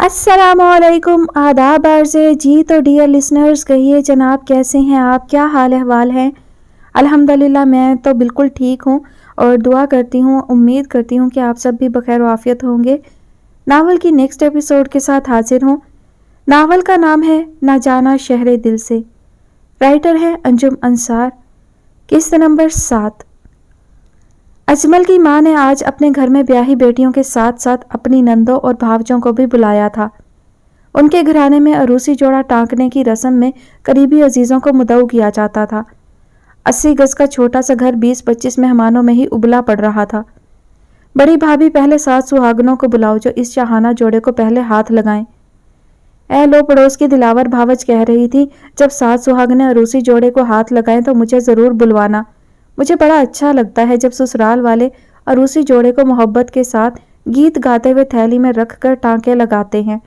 अस्सलामुअलैकुम, आदाब अर्ज़ है जी। तो डियर लिसनर्स, कहिए जनाब, कैसे हैं आप? क्या हाल अहवाल हैं? अल्हम्दुलिल्लाह मैं तो बिल्कुल ठीक हूँ और दुआ करती हूँ, उम्मीद करती हूँ कि आप सब भी बखैर आफियत होंगे। नावल की नेक्स्ट एपिसोड के साथ हाजिर हूँ। नावल का नाम है ना जाना शहरे दिल से। राइटर है अंजुम अंसार। किस्त नंबर 7। अजमल की मां ने आज अपने घर में ब्याही बेटियों के साथ साथ अपनी नंदों और भावजों को भी बुलाया था। उनके घराने में अरूसी जोड़ा टांकने की रस्म में करीबी अजीजों को मुदऊ किया जाता था। 80 गज का छोटा सा घर 20-25 मेहमानों में ही उबला पड़ रहा था। बड़ी भाभी पहले 7 सुहागनों को बुलाओ जो इस शाहाना जोड़े को पहले हाथ लगाएं। ए लो, पड़ोस की दिलावर भावज कह रही थी, जब 7 सुहागने अरूसी जोड़े को हाथ लगाएं तो मुझे जरूर बुलवाना। मुझे बड़ा अच्छा लगता है जब ससुराल वाले अरूसी जोड़े को मोहब्बत के साथ गीत गाते हुए थैली में रख कर टांके लगाते हैं।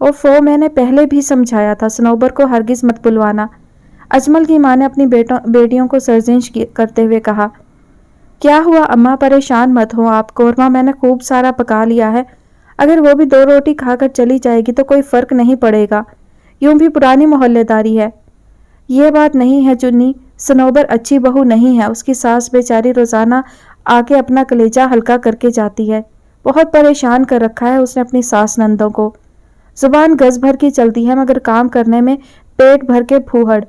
ओफो, मैंने पहले भी समझाया था, सनोबर को हरगिज मत बुलवाना। अजमल की मां ने अपनी बेटियों को सर्जिश करते हुए कहा। क्या हुआ अम्मा, परेशान मत हो आप। कोरमा मैंने खूब सारा पका लिया है, अगर वो भी 2 रोटी खाकर चली जाएगी तो कोई फर्क नहीं पड़ेगा। यूं भी पुरानी मोहल्लेदारी है। ये बात नहीं है चुन्नी, सनोबर अच्छी बहू नहीं है। उसकी सास बेचारी रोजाना आके अपना कलेजा हल्का करके जाती है। बहुत परेशान कर रखा है उसने अपनी सास नंदों को। जुबान गज भर की चलती है मगर काम करने में पेट भर के फूहड़।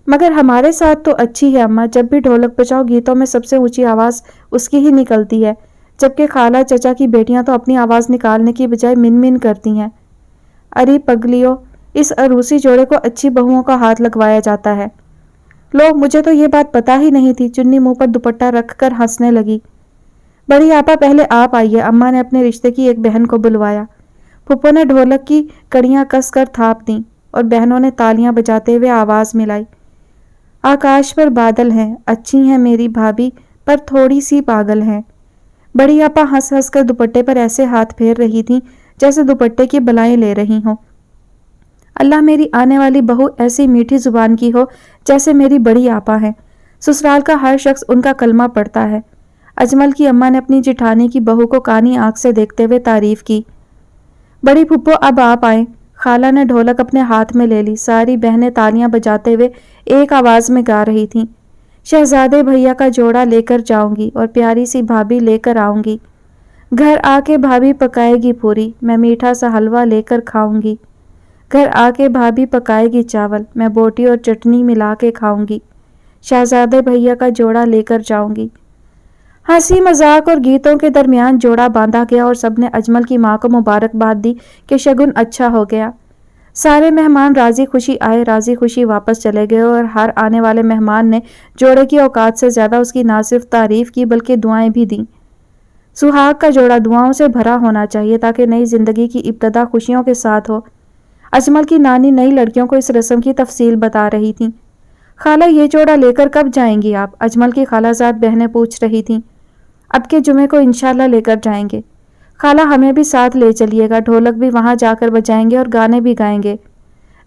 मगर हमारे साथ तो अच्छी है अम्मा, जब भी ढोलक बजाओ गीतों में सबसे ऊंची आवाज उसकी ही निकलती है, जबकि खाला चचा की बेटियां तो अपनी आवाज निकालने की बजाय मिन मिन करती हैं। अरे पगलियो, इस अरूसी जोड़े को अच्छी बहुओं का हाथ लगवाया जाता है। लो, मुझे तो ये बात पता ही नहीं थी। चुन्नी मुंह पर दुपट्टा रखकर हंसने लगी। बड़ी आपा, पहले आप आइए। अम्मा ने अपने रिश्ते की एक बहन को बुलवाया। फुप्पो ने ढोलक की कड़ियां कस कर थाप दी और बहनों ने तालियां बजाते हुए आवाज मिलाई। आकाश पर बादल हैं, अच्छी हैं मेरी भाभी, पर थोड़ी सी पागल हैं। बड़ी आपा हंस हंस कर दुपट्टे पर ऐसे हाथ फेर रही थी जैसे दुपट्टे की बलाएं ले रही हों। अल्लाह मेरी आने वाली बहू ऐसी मीठी जुबान की हो जैसे मेरी बड़ी आपा है। ससुराल का हर शख्स उनका कलमा पढ़ता है। अजमल की अम्मा ने अपनी जिठानी की बहू को कानी आंख से देखते हुए तारीफ की। बड़ी फुप्पो, अब आप आए। खाला ने ढोलक अपने हाथ में ले ली। सारी बहनें तालियां बजाते हुए एक आवाज में गा रही थीं। शहजादे भैया का जोड़ा लेकर जाऊंगी और प्यारी सी भाभी लेकर आऊंगी। घर आके भाभी पकाएगी पूरी, मैं मीठा सा हलवा लेकर खाऊंगी। घर आके भाभी पकाएगी चावल, मैं बोटी और चटनी मिला के खाऊंगी। शहजादे भैया का जोड़ा लेकर जाऊंगी। हंसी मजाक और गीतों के दरमियान जोड़ा बांधा गया और सबने अजमल की मां को मुबारकबाद दी कि शगुन अच्छा हो गया। सारे मेहमान राजी खुशी आए, राजी खुशी वापस चले गए और हर आने वाले मेहमान ने जोड़े की औकात से ज्यादा उसकी ना सिर्फ तारीफ की बल्कि दुआएं भी दी। सुहाग का जोड़ा दुआओं से भरा होना चाहिए ताकि नई जिंदगी की इब्तदा खुशियों के साथ हो। अजमल की नानी नई लड़कियों को इस रस्म की तफसील बता रही थी। खाला, ये जोड़ा लेकर कब जाएंगी आप? अजमल की खालाजाद बहनें पूछ रही थीं। अब के जुमे को इंशाल्लाह लेकर जाएंगे। खाला, हमें भी साथ ले चलिएगा, ढोलक भी वहां जाकर बजाएंगे और गाने भी गाएंगे।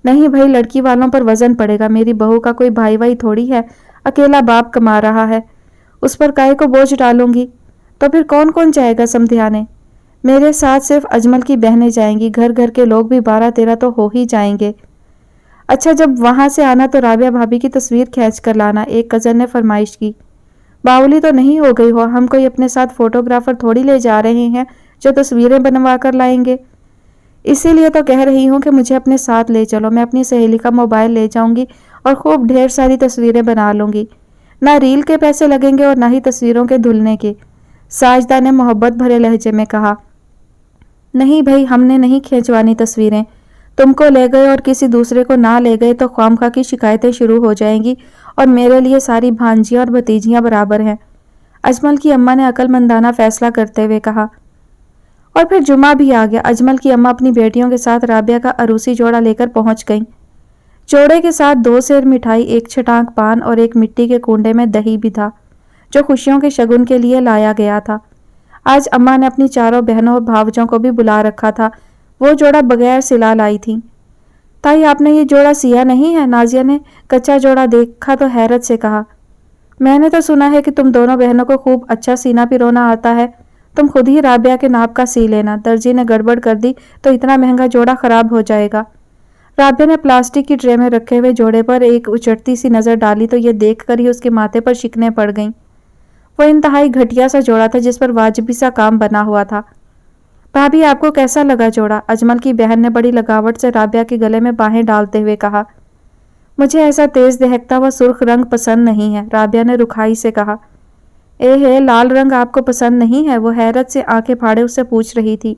नहीं भाई, लड़की वालों पर वजन पड़ेगा। मेरी बहू का कोई भाई वाई थोड़ी है, अकेला बाप कमा रहा है, उस पर काहे को बोझ डालूंगी। तो फिर कौन कौन जाएगा समधियाने? मेरे साथ सिर्फ अजमल की बहनें जाएंगी, घर घर के लोग भी 12-13 तो हो ही जाएंगे। अच्छा, जब वहां से आना तो राबिया भाभी की तस्वीर खींच कर लाना, एक कजन ने फरमाइश की। बावली तो नहीं हो गई हो? हम कोई अपने साथ फोटोग्राफर थोड़ी ले जा रहे हैं जो तस्वीरें बनवा कर लाएंगे। इसीलिए तो कह रही हूँ कि मुझे अपने साथ ले चलो। मैं अपनी सहेली का मोबाइल ले जाऊंगी और खूब ढेर सारी तस्वीरें बना लूंगी। ना रील के पैसे लगेंगे और ना ही तस्वीरों के धुलने के। साजदा ने मोहब्बत भरे लहजे में कहा। नहीं भाई, हमने नहीं खींचवानी तस्वीरें। तुमको ले गए और किसी दूसरे को ना ले गए तो ख्वामखा की शिकायतें शुरू हो जाएंगी और मेरे लिए सारी भांजियां और भतीजियां बराबर हैं। अजमल की अम्मा ने अक्लमंदाना फैसला करते हुए कहा। और फिर जुमा भी आ गया। अजमल की अम्मा अपनी बेटियों के साथ राबिया का अरूसी जोड़ा लेकर पहुंच गईं। जोड़े के साथ 2 सेर मिठाई, 1 छटांक पान और एक मिट्टी के कूंडे में दही भी था जो खुशियों के शगुन के लिए लाया गया था। आज अम्मा ने अपनी चारों बहनों और भावजों को भी बुला रखा था। वो जोड़ा बगैर सिला लाई थी। ताई, आपने ये जोड़ा सिया नहीं है? नाजिया ने कच्चा जोड़ा देखा तो हैरत से कहा। मैंने तो सुना है कि तुम दोनों बहनों को खूब अच्छा सीना पिरोना आता है, तुम खुद ही राबिया के नाप का सी लेना, दर्जी ने गड़बड़ कर दी तो इतना महंगा जोड़ा खराब हो जाएगा। राबिया ने प्लास्टिक की ट्रे में रखे हुए जोड़े पर एक उचटती सी नजर डाली तो ये देखकर ही उसके माथे पर शिकने पड़ गईं। वो इंतहाई घटिया सा जोड़ा था जिस पर वाजिबी सा काम बना हुआ था। भाभी आपको कैसा लगा जोड़ा? अजमल की बहन ने बड़ी लगावट से राबिया के गले में बाहें डालते हुए कहा। मुझे ऐसा तेज दहकता हुआ सुर्ख रंग पसंद नहीं है, राबिया ने रुखाई से कहा। है लाल रंग आपको पसंद नहीं है? वो हैरत से आंखें फाड़े उससे पूछ रही थी।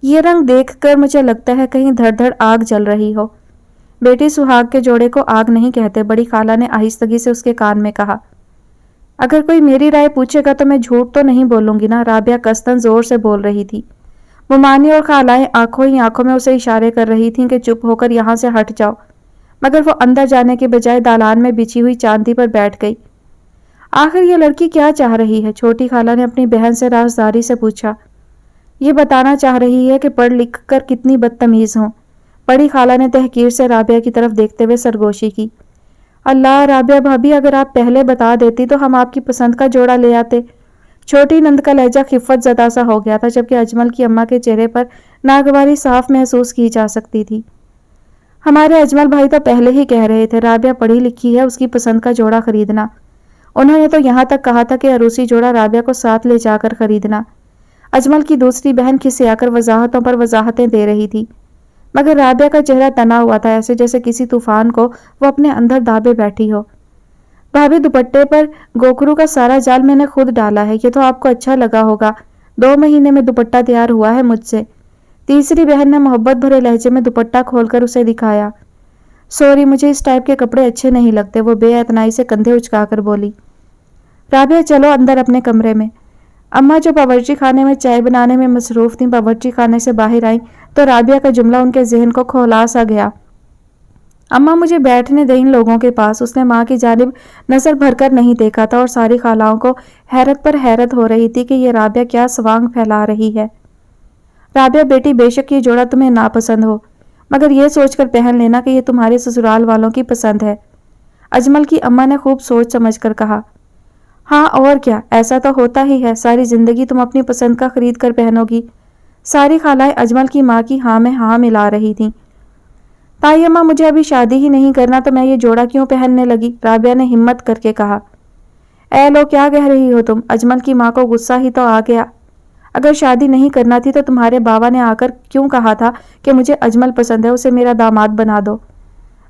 ये रंग देखकर मुझे लगता है कहीं धड़ धड़ आग जल रही हो। बेटी सुहाग के जोड़े को आग नहीं कहते, बड़ी खाला ने आहिस्तगी से उसके कान में कहा। अगर कोई मेरी राय पूछेगा तो मैं झूठ तो नहीं बोलूंगी ना, राबिया कस्तन जोर से बोल रही थी। मुमानी और खालाएं आंखों ही आंखों में उसे इशारे कर रही थीं कि चुप होकर यहाँ से हट जाओ, मगर वो अंदर जाने के बजाय दालान में बिछी हुई चांदी पर बैठ गई। आखिर ये लड़की क्या चाह रही है? छोटी खाला ने अपनी बहन से राजदारी से पूछा। ये बताना चाह रही है कि पढ़ लिख कर कितनी बदतमीज हों। बड़ी खाला ने तहकीर से राबिया की तरफ देखते हुए सरगोशी की। अल्लाह राबिया भाभी, अगर आप पहले बता देती तो हम आपकी पसंद का जोड़ा ले आते। छोटी नंद का लहजा खिफ़त ज़दा सा हो गया था, जबकि अजमल की अम्मा के चेहरे पर नागवारी साफ महसूस की जा सकती थी। हमारे अजमल भाई तो पहले ही कह रहे थे राबिया पढ़ी लिखी है, उसकी पसंद का जोड़ा खरीदना। उन्होंने तो यहाँ तक कहा था कि अरूसी जोड़ा राबिया को साथ ले जाकर खरीदना। अजमल की दूसरी बहन खिसियाकर वजाहतों पर वजाहतें दे रही थी, मगर राबिया का चेहरा तना हुआ था, ऐसे जैसे किसी तूफान को वो अपने अंदर दाबे बैठी हो। भाभी दुपट्टे पर गोखरू का सारा जाल मैंने खुद डाला है, ये तो आपको अच्छा लगा होगा। 2 महीने में दुपट्टा तैयार हुआ है मुझसे। तीसरी बहन ने मोहब्बत भरे लहजे में दुपट्टा खोलकर उसे दिखाया। सॉरी, मुझे इस टाइप के कपड़े अच्छे नहीं लगते, वो बेअतनाई से कंधे उचकाकर बोली। राबिया चलो अंदर अपने कमरे में। अम्मा जो बावर्ची खाने में चाय बनाने में मसरूफ थीं, बावर्ची खाने से बाहर आई तो राबिया का जुमला उनके जहन को खौला सा गया। अम्मा मुझे बैठने दें इन लोगों के पास। उसने माँ की जानिब नजर भरकर नहीं देखा था और सारी खालाओं को हैरत पर हैरत हो रही थी कि ये राबिया क्या स्वांग फैला रही है। राबिया बेटी, बेशक ये जोड़ा तुम्हें नापसंद हो, मगर ये सोचकर पहन लेना कि ये तुम्हारे ससुराल वालों की पसंद है। अजमल की अम्मा ने खूब सोच समझ कर कहा। हाँ और क्या, ऐसा तो होता ही है, सारी जिंदगी तुम अपनी पसंद का खरीद कर पहनोगी। सारी खालाएं अजमल की माँ की हाँ में हाँ मिला रही थीं। ताई अम्मा, मुझे अभी शादी ही नहीं करना तो मैं ये जोड़ा क्यों पहनने लगी? राबिया ने हिम्मत करके कहा। ए लो, क्या कह रही हो तुम? अजमल की माँ को गुस्सा ही तो आ गया। अगर शादी नहीं करना थी तो तुम्हारे बाबा ने आकर क्यों कहा था कि मुझे अजमल पसंद है, उसे मेरा दामाद बना दो।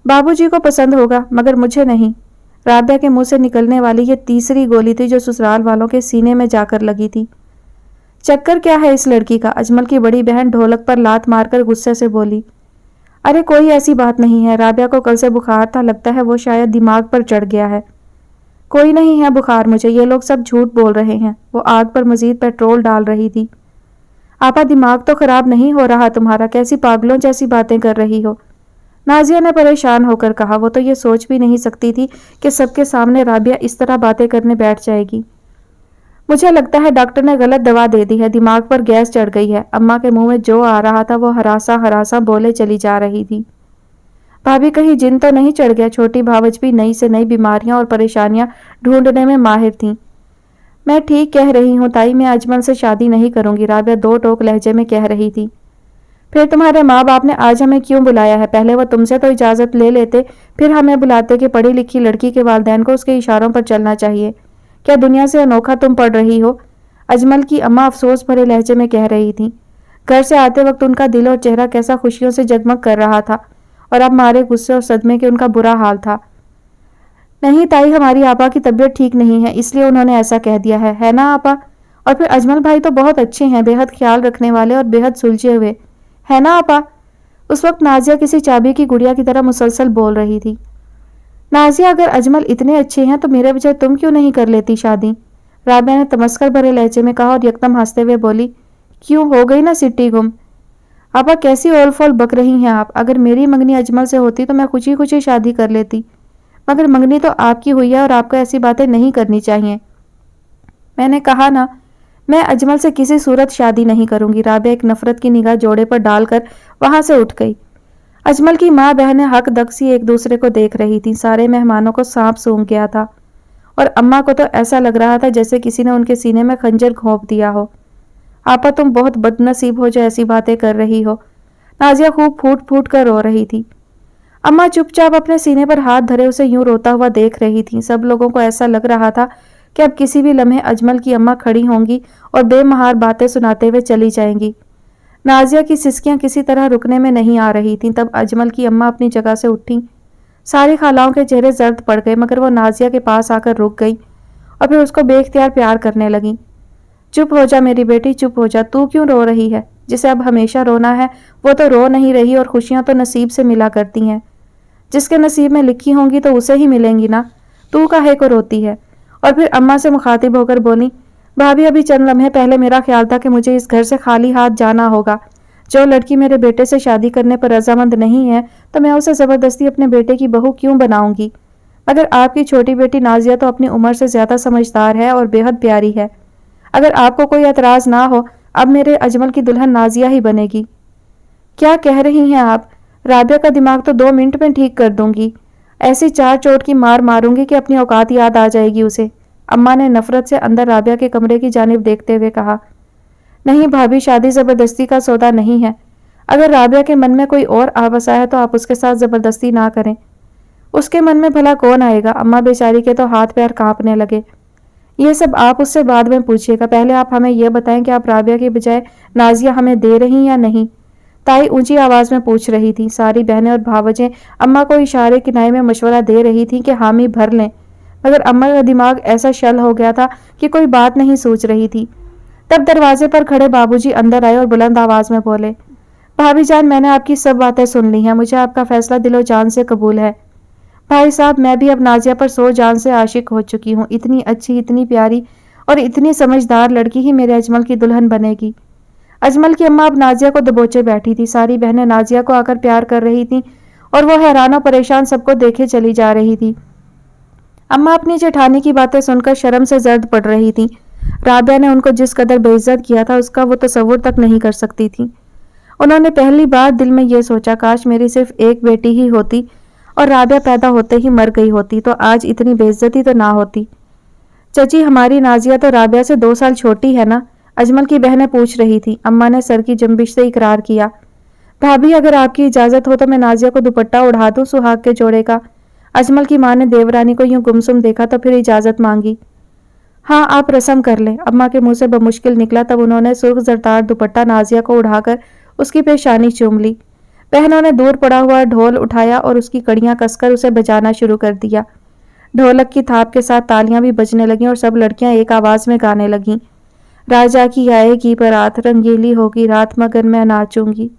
बाबूजी को पसंद होगा मगर मुझे नहीं। राबिया के मुंह से निकलने वाली ये तीसरी गोली थी जो ससुराल वालों के सीने में जाकर लगी थी। चक्कर क्या है इस लड़की का? अजमल की बड़ी बहन ढोलक पर लात मारकर गुस्से से बोली। अरे कोई ऐसी बात नहीं है, राबिया को कल से बुखार था, लगता है वो शायद दिमाग पर चढ़ गया है। कोई नहीं है बुखार मुझे, ये लोग सब झूठ बोल रहे हैं। वो आग पर मजीद पेट्रोल डाल रही थी। आपा, दिमाग तो खराब नहीं हो रहा तुम्हारा, कैसी पागलों जैसी बातें कर रही हो? नाजिया ने परेशान होकर कहा। वो तो ये सोच भी नहीं सकती थी कि सबके सामने राबिया इस तरह बातें करने बैठ जाएगी। मुझे लगता है डॉक्टर ने गलत दवा दे दी है, दिमाग पर गैस चढ़ गई है। अम्मा के मुंह में जो आ रहा था वो हरासा हरासा बोले चली जा रही थी। भाभी, कहीं जिन तो नहीं चढ़ गया? छोटी भावज भी नई से नई बीमारियां और परेशानियां ढूंढने में माहिर थीं। मैं ठीक कह रही हूँ ताई, मैं अजमल से शादी नहीं करूंगी, राबिया 2 टोक लहजे में कह रही थी। फिर तुम्हारे माँ बाप ने आज हमें क्यों बुलाया है? पहले वो तुमसे तो इजाज़त ले लेते, फिर हमें बुलाते कि पढ़ी लिखी लड़की के वालिदैन को उसके इशारों पर चलना चाहिए। क्या दुनिया से अनोखा तुम पढ़ रही हो? अजमल की अम्मा अफसोस भरे लहजे में कह रही थी। घर से आते वक्त उनका दिल और चेहरा कैसा खुशियों से जगमग कर रहा था और अब मारे गुस्से और सदमे के उनका बुरा हाल था। नहीं ताई, हमारी आपा की तबीयत ठीक नहीं है, इसलिए उन्होंने ऐसा कह दिया है ना आपा? और फिर अजमल भाई तो बहुत अच्छे हैं, बेहद ख्याल रखने वाले और बेहद सुलझे हुए, है ना आपा? उस वक्त नाजिया किसी चाबी की गुड़िया की तरह मुसलसल बोल रही थी। नाजिया, अगर अजमल इतने अच्छे हैं तो मेरे बजाय तुम क्यों नहीं कर लेती शादी? राबिया ने तमस्कर भरे लहजे में कहा और यकदम हंसते हुए बोली। क्यों, हो गई ना सिट्टी गुम? आपा, कैसी ओल फोल बक रही हैं आप? अगर मेरी मंगनी अजमल से होती तो मैं खुशी खुशी शादी कर लेती, मगर मंगनी तो आपकी हुई है और आपको ऐसी बातें नहीं करनी चाहिए। मैंने कहा ना, मैं अजमल से किसी सूरत शादी नहीं करूंगी। राबिया एक नफरत की निगाह जोड़े पर डालकर वहां से उठ गई। अजमल की माँ बहनें हक दक्सी एक दूसरे को देख रही थीं। सारे मेहमानों को सांप सूंघ गया था और अम्मा को तो ऐसा लग रहा था जैसे किसी ने उनके सीने में खंजर घोंप दिया हो। आपा तुम बहुत बदनसीब हो जो ऐसी बातें कर रही हो। नाजिया खूब फूट फूट कर रो रही थी। अम्मा चुपचाप अपने सीने पर हाथ धरे उसे यूं रोता हुआ देख रही थी। सब लोगों को ऐसा लग रहा था कि अब किसी भी लम्हे अजमल की अम्मा खड़ी होंगी और बेमहार बातें सुनाते हुए चली जाएंगी। नाजिया की सिसकियां किसी तरह रुकने में नहीं आ रही थीं। तब अजमल की अम्मा अपनी जगह से उठी। सारी खालाओं के चेहरे जर्द पड़ गए, मगर वो नाजिया के पास आकर रुक गई और फिर उसको बेख्तियार प्यार करने लगी। चुप हो जा मेरी बेटी, चुप हो जा। तू क्यों रो रही है? जिसे अब हमेशा रोना है वो तो रो नहीं रही, और खुशियां तो नसीब से मिला करती हैं। जिसके नसीब में लिखी होंगी तो उसे ही मिलेंगी ना। तू काहे को रोती है? और फिर अम्मा से मुखातिब होकर बोली, भाभी अभी चंद लम्हे पहले मेरा ख्याल था कि मुझे इस घर से खाली हाथ जाना होगा। जो लड़की मेरे बेटे से शादी करने पर रजामंद नहीं है तो मैं उसे जबरदस्ती अपने बेटे की बहू क्यों बनाऊंगी? मगर आपकी छोटी बेटी नाजिया तो अपनी उम्र से ज्यादा समझदार है और बेहद प्यारी है। अगर आपको कोई एतराज ना हो, अब मेरे अजमल की दुल्हन नाजिया ही बनेगी। क्या कह रही हैं आप? राबिया का दिमाग तो 2 मिनट में ठीक कर दूंगी। ऐसी 4 चोट की मार मारूंगी कि अपनी औकात याद आ जाएगी उसे। अम्मा ने नफरत से अंदर राबिया के कमरे की जानिब देखते हुए कहा। नहीं भाभी, शादी जबरदस्ती का सौदा नहीं है। अगर राबिया के मन में कोई और आ बसा है तो आप उसके साथ जबरदस्ती ना करें। उसके मन में भला कौन आएगा? अम्मा बेचारी के तो हाथ पैर कांपने लगे। ये सब आप उससे बाद में पूछिएगा, पहले आप हमें यह बताएं कि आप राबिया के बजाय नाजिया हमें दे रही या नहीं। ताई ऊंची आवाज में पूछ रही थी। सारी बहनें और भावजें अम्मा को इशारे किनारे में मशवरा दे रही थी कि हामी भर लें, मगर अम्मा का दिमाग ऐसा शल हो गया था कि कोई बात नहीं सोच रही थी। तब दरवाजे पर खड़े बाबूजी अंदर आए और बुलंद आवाज में बोले, भाभी जान, मैंने आपकी सब बातें सुन ली हैं। मुझे आपका फैसला दिलो जान से कबूल है। भाई साहब, मैं भी अब नाजिया पर 100 जान से आशिक हो चुकी हूँ। इतनी अच्छी, इतनी प्यारी और इतनी समझदार लड़की ही मेरे अजमल की दुल्हन बनेगी। अजमल की अम्मा अब नाजिया को दबोचे बैठी थी। सारी बहनें नाजिया को आकर प्यार कर रही थीं और वो हैरान और परेशान सबको देखे चली जा रही थी। अम्मा अपनी जेठानी की बातें सुनकर शर्म से जर्द पड़ रही थी। राबिया ने उनको जिस कदर बेइज्जत किया था उसका वो तसव्वुर तक नहीं कर सकती थी। उन्होंने पहली बार दिल में ये सोचा, काश मेरी सिर्फ एक बेटी ही होती और राबिया पैदा होते ही मर गई होती तो आज इतनी बेइज्जती तो ना होती। चची, हमारी नाजिया तो राबिया से 2 साल छोटी है ना? अजमल की बहनें पूछ रही थी। अम्मा ने सर की जंबिश से इकरार किया। भाभी, अगर आपकी इजाजत हो तो मैं नाजिया को दुपट्टा उड़ा दूं सुहाग के जोड़े का। अजमल की मां ने देवरानी को यूं गुमसुम देखा तो फिर इजाजत मांगी। हाँ, आप रस्म कर लें। अम्मा के मुंह से बमुश्किल निकला। तब उन्होंने सुर्ख जरदार दुपट्टा नाजिया को उड़ाकर उसकी पेशानी चूम ली। बहनों ने दूर पड़ा हुआ ढोल उठाया और उसकी कड़ियां कसकर उसे बजाना शुरू कर दिया। ढोलक की थाप के साथ तालियां भी बजने लगीं और सब लड़कियां एक आवाज में गाने लगीं। राजा की आएगी बारात, रंगीली होगी रात, मगर मैं नाचूंगी।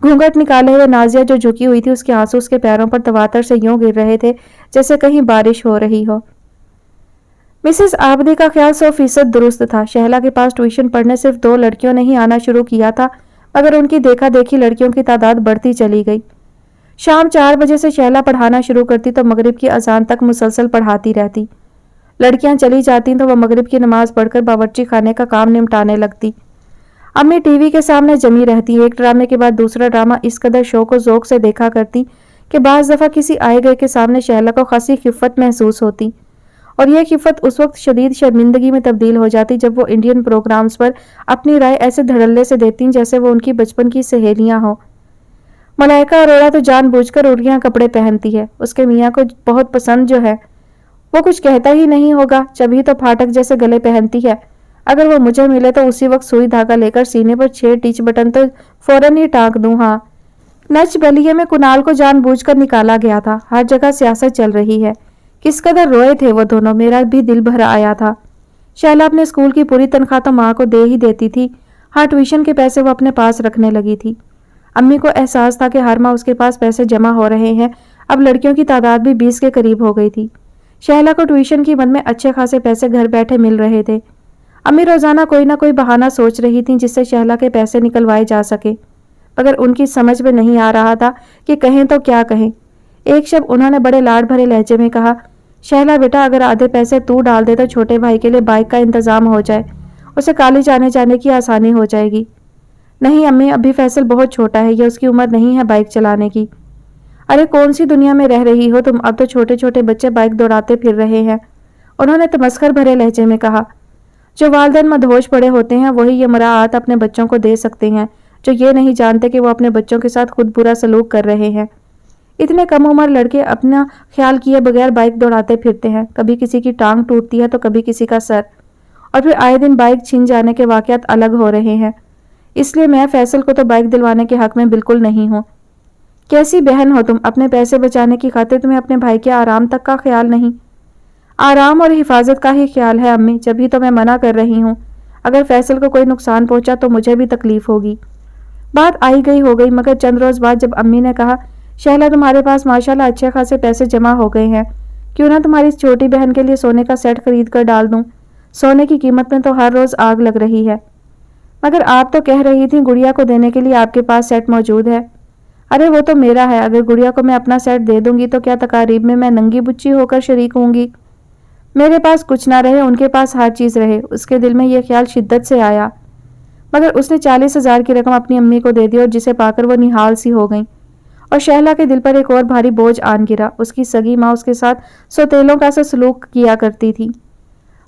घूंघट निकाले हुए नाजिया जो झुकी हुई थी, उसके आंसू उसके पैरों पर तवातर से यूं गिर रहे थे जैसे कहीं बारिश हो रही हो। मिसेस आबदी का ख्याल 100% दुरुस्त था। शहला के पास ट्यूशन पढ़ने सिर्फ 2 लड़कियों ने ही आना शुरू किया था, मगर उनकी देखा देखी लड़कियों की तादाद बढ़ती चली गई। शाम 4 बजे से शहला पढ़ाना शुरू करती तो मगरिब की अजान तक मुसलसल पढ़ाती रहती। लड़कियां चली जाती तो वह मगरिब की नमाज पढ़कर बावर्ची खाने का काम निपटाने लगती। अम्मी टीवी के सामने जमी रहती। एक ड्रामे के बाद दूसरा ड्रामा इस कदर शौक और ज़ौक से देखा करती कि बाज़ दफ़ा किसी आए गए के सामने शहला को खासी खिफ़त महसूस होती, और यह खिफ़त उस वक्त शदीद शर्मिंदगी में तब्दील हो जाती जब वो इंडियन प्रोग्राम्स पर अपनी राय ऐसे धड़ल्ले से देती जैसे वो उनकी बचपन की सहेलियां हों। मलाइका अरोड़ा तो जानबूझकर उड़िया कपड़े पहनती है। उसके मियाँ को बहुत पसंद जो है, वो कुछ कहता ही नहीं होगा, चबी तो फाटक जैसे गले पहनती है। अगर वो मुझे मिले तो उसी वक्त सुई धागा लेकर सीने पर 6 टीच बटन तो फौरन ही टांक दूं। हाँ, नच बलिए में कुणाल को जानबूझकर निकाला गया था। हर जगह सियासत चल रही है। किस कदर रोए थे वो दोनों, मेरा भी दिल भर आया था। शैला अपने स्कूल की पूरी तनख्वाह तो माँ को दे ही देती थी। हाँ, ट्यूशन के पैसे वो अपने पास रखने लगी थी। अम्मी को एहसास था कि हर माह उसके पास पैसे जमा हो रहे हैं। अब लड़कियों की तादाद भी 20 के करीब हो गई थी। शैला को ट्यूशन की मद में अच्छे खासे पैसे घर बैठे मिल रहे थे। अम्मी रोजाना कोई ना कोई बहाना सोच रही थी जिससे शैला के पैसे निकलवाए जा सके, मगर उनकी समझ में नहीं आ रहा था कि कहें तो क्या कहें। एक शब उन्होंने बड़े लाड भरे लहजे में कहा, शैला बेटा, अगर आधे पैसे तू डाल दे तो छोटे भाई के लिए बाइक का इंतजाम हो जाए, उसे कॉलेज आने जाने की आसानी हो जाएगी। नहीं अम्मी, अभी फैसल बहुत छोटा है, यह उसकी उम्र नहीं है बाइक चलाने की। अरे कौन सी दुनिया में रह रही हो तुम, अब तो छोटे छोटे बच्चे बाइक दौड़ाते फिर रहे हैं, उन्होंने तमस्खर भरे लहजे में कहा। جو والدین مدہوش پڑے ہوتے ہیں وہی یہ مراعات اپنے بچوں کو دے سکتے ہیں، جو یہ نہیں جانتے کہ وہ اپنے بچوں کے ساتھ خود برا سلوک کر رہے ہیں۔ اتنے کم عمر لڑکے اپنا خیال کیے بغیر بائک دوڑاتے پھرتے ہیں، کبھی کسی کی ٹانگ ٹوٹتی ہے تو کبھی کسی کا سر، اور پھر آئے دن بائک چھین جانے کے واقعات الگ ہو رہے ہیں۔ اس لیے میں فیصل کو تو بائک دلوانے کے حق میں بالکل نہیں ہوں۔ کیسی بہن ہو تم، اپنے پیسے بچانے کی خاطر تمہیں اپنے بھائی کے آرام تک کا خیال نہیں؟ آرام اور حفاظت کا ہی خیال ہے امی، جبھی تو میں منع کر رہی ہوں۔ اگر فیصل کو کوئی نقصان پہنچا تو مجھے بھی تکلیف ہوگی۔ بات آئی گئی ہو گئی، مگر چند روز بعد جب امی نے کہا شہلا تمہارے پاس ماشاءاللہ اچھے خاصے پیسے جمع ہو گئے ہیں، کیوں نہ تمہاری اس چھوٹی بہن کے لیے سونے کا سیٹ خرید کر ڈال دوں؟ سونے کی قیمت میں تو ہر روز آگ لگ رہی ہے۔ مگر آپ تو کہہ رہی تھی گڑیا کو دینے کے لیے آپ کے پاس سیٹ موجود ہے۔ ارے وہ تو میرا ہے، اگر گڑیا کو میں اپنا سیٹ دے دوں گی تو کیا تقاریب میں ننگی بچی ہو کر شریک ہوں گی؟ میرے پاس کچھ نہ رہے، ان کے پاس ہر چیز رہے، اس کے دل میں یہ خیال شدت سے آیا۔ مگر اس نے 40,000 کی رقم اپنی امی کو دے دی اور جسے پا کر وہ نہال سی ہو گئیں، اور شہلا کے دل پر ایک اور بھاری بوجھ آن گرا۔ اس کی سگی ماں اس کے ساتھ سوتیلوں کا سا سلوک کیا کرتی تھی۔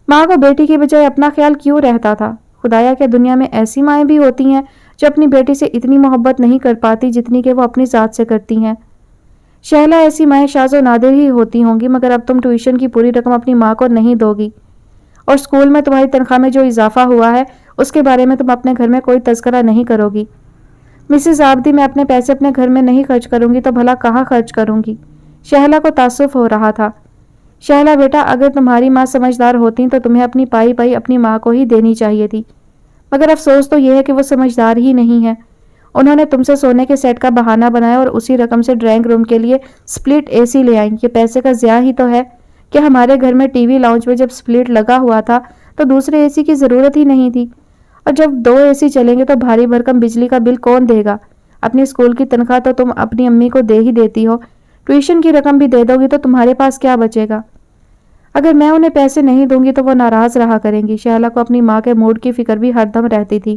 ماں کو بیٹی کی بجائے اپنا خیال کیوں رہتا تھا؟ خدایا کیا دنیا میں ایسی مائیں بھی ہوتی ہیں جو اپنی بیٹی سے اتنی محبت نہیں کر پاتی جتنی کہ وہ اپنی ذات سے کرتی ہیں؟ شہلا ایسی مائیں شاذ و نادر ہی ہوتی ہوں گی، مگر اب تم ٹیوشن کی پوری رقم اپنی ماں کو نہیں دو گی، اور اسکول میں تمہاری تنخواہ میں جو اضافہ ہوا ہے اس کے بارے میں تم اپنے گھر میں کوئی تذکرہ نہیں کرو گی۔ مسز آبدی میں اپنے پیسے اپنے گھر میں نہیں خرچ کروں گی تو بھلا کہاں خرچ کروں گی؟ شہلا کو تعصب ہو رہا تھا۔ شہلا بیٹا، اگر تمہاری ماں سمجھدار ہوتی تو تمہیں اپنی پائی پائی اپنی ماں کو ہی دینی چاہیے تھی، مگر افسوس تو یہ ہے کہ وہ سمجھدار ہی نہیں ہے۔ انہوں نے تم سے سونے کے سیٹ کا بہانہ بنایا اور اسی رقم سے ڈرائنگ روم کے لیے سپلٹ اے سی لے آئیں۔ یہ پیسے کا ضیاع ہی تو ہے کہ ہمارے گھر میں ٹی وی لاؤنج میں جب سپلٹ لگا ہوا تھا تو دوسرے اے سی کی ضرورت ہی نہیں تھی، اور جب 2 اے سی چلیں گے تو بھاری بھرکم بجلی کا بل کون دے گا؟ اپنی اسکول کی تنخواہ تو تم اپنی امی کو دے ہی دیتی ہو، ٹیوشن کی رقم بھی دے دو گی تو تمہارے پاس کیا بچے گا؟ اگر میں انہیں پیسے نہیں دوں گی تو وہ ناراض رہا کریں گی۔ شہلا کو اپنی ماں کے موڈ کی فکر بھی ہر دم رہتی تھی۔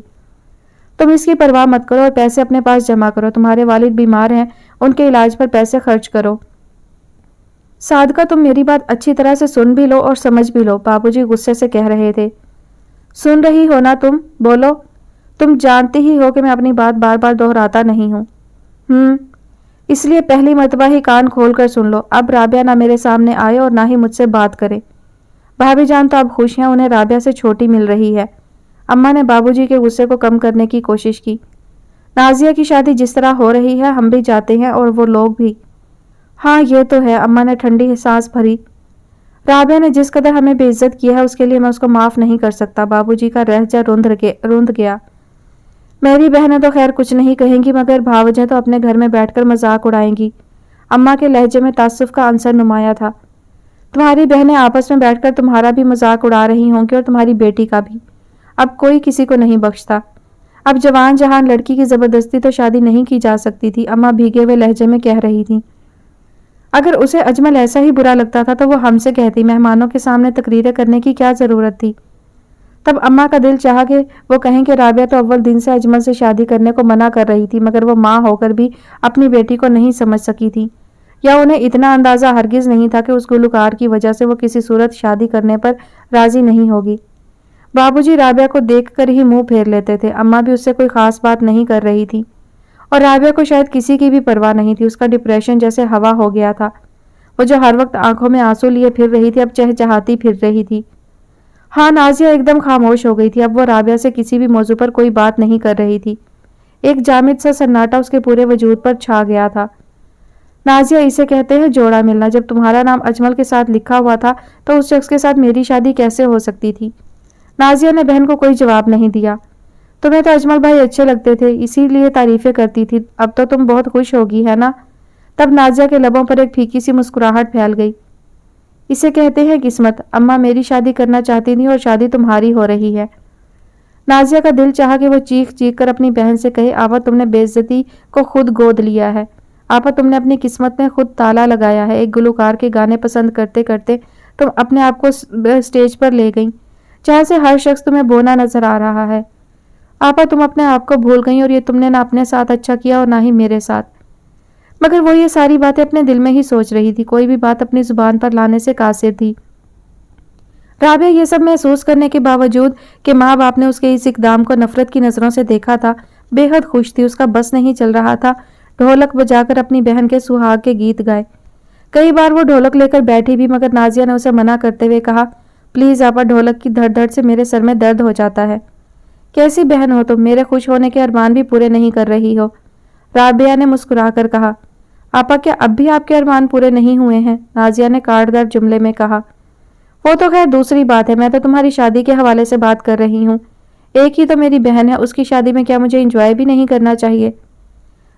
تم اس کی پرواہ مت کرو اور پیسے اپنے پاس جمع کرو، تمہارے والد بیمار ہیں، ان کے علاج پر پیسے خرچ کرو۔ صادقہ تم میری بات اچھی طرح سے سن بھی لو اور سمجھ بھی لو، بابو جی غصے سے کہہ رہے تھے۔ سن رہی ہو نا تم، بولو، تم جانتی ہی ہو کہ میں اپنی بات بار بار دہراتا نہیں ہوں۔ اس لیے پہلی مرتبہ ہی کان کھول کر سن لو، اب رابعہ نہ میرے سامنے آئے اور نہ ہی مجھ سے بات کرے۔ بھابھی جان تو اب خوش ہیں، انہیں رابعہ سے چھوٹی مل رہی ہے۔ اماں نے بابو جی کے غصے کو کم کرنے کی کوشش کی۔ نازیہ کی شادی جس طرح ہو رہی ہے ہم بھی جاتے ہیں اور وہ لوگ بھی۔ ہاں یہ تو ہے، اماں نے ٹھنڈی سانس بھری۔ رابعہ نے جس قدر ہمیں بے عزت کیا ہے اس کے لیے میں اس کو معاف نہیں کر سکتا۔ بابو جی کا لہجہ روند گیا۔ میری بہنیں تو خیر کچھ نہیں کہیں گی، مگر بھاوجیں تو اپنے گھر میں بیٹھ کر مذاق اڑائیں گی۔ اماں کے لہجے میں تعصب کا عنصر نمایاں تھا۔ تمہاری بہنیں آپس میں بیٹھ کر تمہارا بھی مذاق اڑا رہی ہوں گی اور تمہاری بیٹی کا بھی۔ اب کوئی کسی کو نہیں بخشتا۔ اب جوان جہان لڑکی کی زبردستی تو شادی نہیں کی جا سکتی تھی، اماں بھیگے ہوئے لہجے میں کہہ رہی تھی۔ اگر اسے اجمل ایسا ہی برا لگتا تھا تو وہ ہم سے کہتی، مہمانوں کے سامنے تقریریں کرنے کی کیا ضرورت تھی؟ تب اماں کا دل چاہا کہ وہ کہیں کہ رابعہ تو اول دن سے اجمل سے شادی کرنے کو منع کر رہی تھی، مگر وہ ماں ہو کر بھی اپنی بیٹی کو نہیں سمجھ سکی تھی، یا انہیں اتنا اندازہ ہرگز نہیں تھا کہ اس گلوکار کی وجہ سے وہ کسی صورت شادی کرنے پر راضی نہیں ہوگی۔ بابو جی رابعہ کو دیکھ کر ہی منہ پھیر لیتے تھے، اماں بھی اس سے کوئی خاص بات نہیں کر رہی تھی، اور رابعہ کو شاید کسی کی بھی پرواہ نہیں تھی۔ اس کا ڈپریشن جیسے ہوا ہو گیا تھا، وہ جو ہر وقت آنکھوں میں آنسو لیے پھر رہی تھی اب چہچہاتی پھر رہی تھی۔ ہاں نازیہ ایک دم خاموش ہو گئی تھی، اب وہ رابعہ سے کسی بھی موضوع پر کوئی بات نہیں کر رہی تھی۔ ایک جامد سا سناٹا اس کے پورے وجود پر چھا گیا تھا۔ نازیہ، اسے کہتے ہیں جوڑا ملنا، جب تمہارا نام اجمل کے ساتھ لکھا ہوا تھا تو اس شخص کے ساتھ میری شادی کیسے ہو سکتی تھی؟ نازیہ نے بہن کو کوئی جواب نہیں دیا۔ تمہیں تو اجمل بھائی اچھے لگتے تھے، اسی لیے تعریفیں کرتی تھی، اب تو تم بہت خوش ہوگی ہے نا؟ تب نازیہ کے لبوں پر ایک پھیکی سی مسکراہٹ پھیل گئی۔ اسے کہتے ہیں قسمت، اماں میری شادی کرنا چاہتی تھی اور شادی تمہاری ہو رہی ہے۔ نازیہ کا دل چاہا کہ وہ چیخ چیخ کر اپنی بہن سے کہے، آپا تم نے بے عزتی کو خود گود لیا ہے، آپا تم نے اپنی قسمت میں خود تالا لگایا ہے، ایک گلوکار کے گانے پسند کرتے کرتے تم اپنے آپ کو اسٹیج پر لے گئیں جہاں سے ہر شخص تمہیں بونا نظر آ رہا ہے۔ آپا تم اپنے آپ کو بھول گئیں اور یہ تم نے نہ اپنے ساتھ اچھا کیا اور نہ ہی میرے ساتھ۔ مگر وہ یہ ساری باتیں اپنے دل میں ہی سوچ رہی تھی، کوئی بھی بات اپنی زبان پر لانے سے قاصر تھی۔ राबिया ये सब महसूस करने के बावजूद कि माँ बाप ने उसके इस इकदाम को नफरत की नजरों से देखा था, बेहद खुश थी। उसका बस नहीं चल रहा था ढोलक बजाकर अपनी बहन के सुहाग के गीत गाए। कई बार वो ढोलक लेकर बैठी भी, मगर नाजिया ने उसे मना करते हुए कहा, प्लीज आपा, ढोलक की धड़ धड़ से मेरे सर में दर्द हो जाता है। कैसी बहन हो तुम, मेरे खुश होने के अरमान भी पूरे नहीं कर रही हो। राबिया ने मुस्कुराकर कहा। आपा, क्या अब भी आपके अरमान पूरे नहीं हुए हैं? नाजिया ने काटदार जुमले में कहा। वो तो खैर दूसरी बात है, मैं तो तुम्हारी शादी के हवाले से बात कर रही हूँ। एक ही तो मेरी बहन है, उसकी शादी में क्या मुझे एंजॉय भी नहीं करना चाहिए?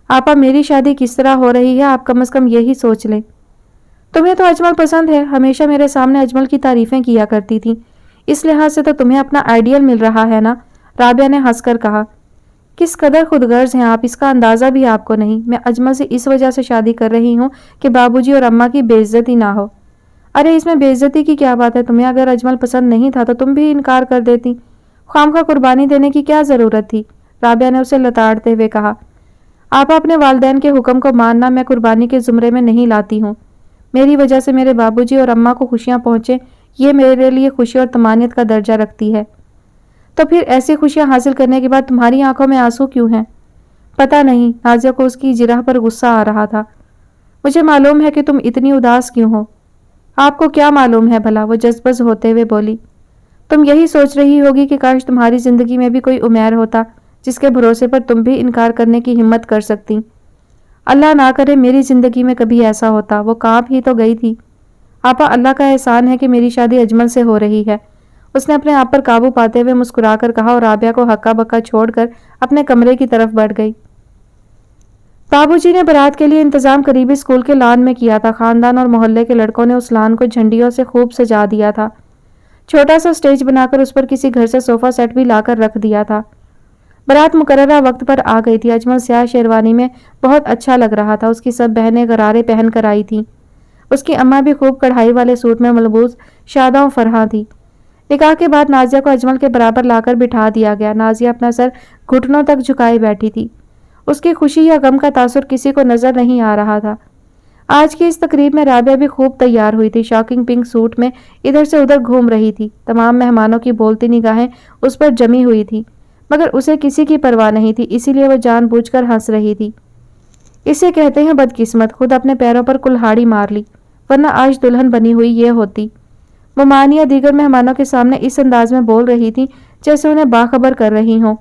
आपा, मेरी शादी किस तरह हो रही है आप कम से कम यही सोच लें। तुम्हें तो अजमल पसंद है, हमेशा मेरे सामने अजमल की तारीफें किया करती थी, इस लिहाज से तो तुम्हें अपना आइडियल मिल रहा है ना? राबिया ने हंसकर कहा। किस कदर खुदगर्ज हैं आप, इसका अंदाजा भी आपको नहीं। मैं अजमल से इस वजह से शादी कर रही हूँ कि बाबूजी और अम्मा की बेइज्जती ना हो। अरे इसमें बेइज्जती की क्या बात है? तुम्हें अगर अजमल पसंद नहीं था तो तुम भी इनकार कर देती। खामखा कुर्बानी देने की क्या जरूरत थी? राबिया ने उसे लताड़ते हुए कहा। आप अपने वालिदैन के हुक्म को मानना मैं कुर्बानी के जुमरे में नहीं लाती हूँ। मेरी वजह से मेरे बाबूजी और अम्मा को खुशियाँ पहुँचे, ये मेरे लिए खुशी और तमानियत का दर्जा रखती है। तो फिर ऐसी खुशियाँ हासिल करने के बाद तुम्हारी आंखों में आंसू क्यों हैं? पता नहीं, नाजिया को उसकी जिरह पर गुस्सा आ रहा था। मुझे मालूम है कि तुम इतनी उदास क्यों हो। आपको क्या मालूम है भला? वो जज्बज होते हुए बोली। तुम यही सोच रही होगी कि काश तुम्हारी जिंदगी में भी कोई उमैर होता जिसके भरोसे पर तुम भी इनकार करने की हिम्मत कर सकती। अल्लाह ना करे मेरी जिंदगी में कभी ऐसा होता। वो कांप ही तो गई थी। आपा, अल्लाह का एहसान है कि मेरी शादी अजमल से हो रही है, उसने अपने आप पर काबू पाते हुए मुस्कुराकर कहा और राबिया को हक्का बक्का छोड़कर अपने कमरे की तरफ बढ़ गई। बाबूजी ने बारात के लिए इंतजाम करीबी स्कूल के लॉन में किया था। खानदान और मोहल्ले के लड़कों ने उस लॉन को झंडियों से खूब सजा दिया था। छोटा सा स्टेज बनाकर उस पर किसी घर से सोफा सेट भी लाकर रख दिया था। बारात मुकर्ररा वक्त पर आ गई थी। अजमल स्याह शेरवानी में बहुत अच्छा लग रहा था। उसकी सब बहनें गरारे पहन कर आई थीं। उसकी अम्मा भी खूब कढ़ाई वाले सूट में मलबूस शादा फरहा थी। निकाह के बाद नाजिया को अजमल के बराबर लाकर बिठा दिया गया। नाजिया अपना सर घुटनों तक झुकाए बैठी थी। उसकी खुशी या गम का तासुर किसी को नजर नहीं आ रहा था। आज की इस तकरीब में राबिया भी खूब तैयार हुई थी। शॉकिंग पिंक सूट में इधर से उधर घूम रही थी। तमाम मेहमानों की बोलती निगाहें उस पर जमी हुई थी, मगर उसे किसी की परवाह नहीं थी, इसीलिए वह जानबूझकर हंस रही थी। इसे कहते हैं बदकिस्मत, खुद अपने पैरों पर कुल्हाड़ी मार ली, वरना आज दुल्हन बनी हुई ये होती। वो मानिया दीगर मेहमानों के सामने इस अंदाज में बोल रही थी जैसे उन्हें बाखबर कर रही हों।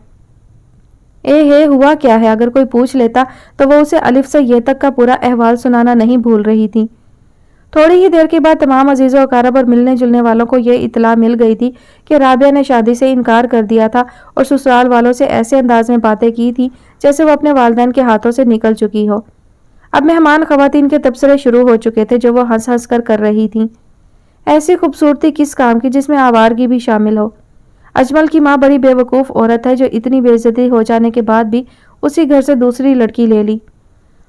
हे हुआ क्या है? अगर कोई पूछ लेता तो वो उसे अलिफ से ये तक का पूरा अहवाल सुनाना नहीं भूल रही थी। थोड़ी ही देर के बाद तमाम अजीज़ों अकारब और मिलने जुलने वालों को ये इतला मिल गई थी कि राबिया ने शादी से इनकार कर दिया था और ससुराल वालों से ऐसे अंदाज में बातें की थी जैसे वो अपने वालिदैन के हाथों से निकल चुकी हो। अब मेहमान खवातीन के तबसरे शुरू हो चुके थे जो वो हंस हंस कर रही थी। ऐसी खूबसूरती किस काम की जिसमें आवारगी भी शामिल हो। अजमल की माँ बड़ी बेवकूफ़ औरत है जो इतनी बेइज्जती हो जाने के बाद भी उसी घर से दूसरी लड़की ले ली।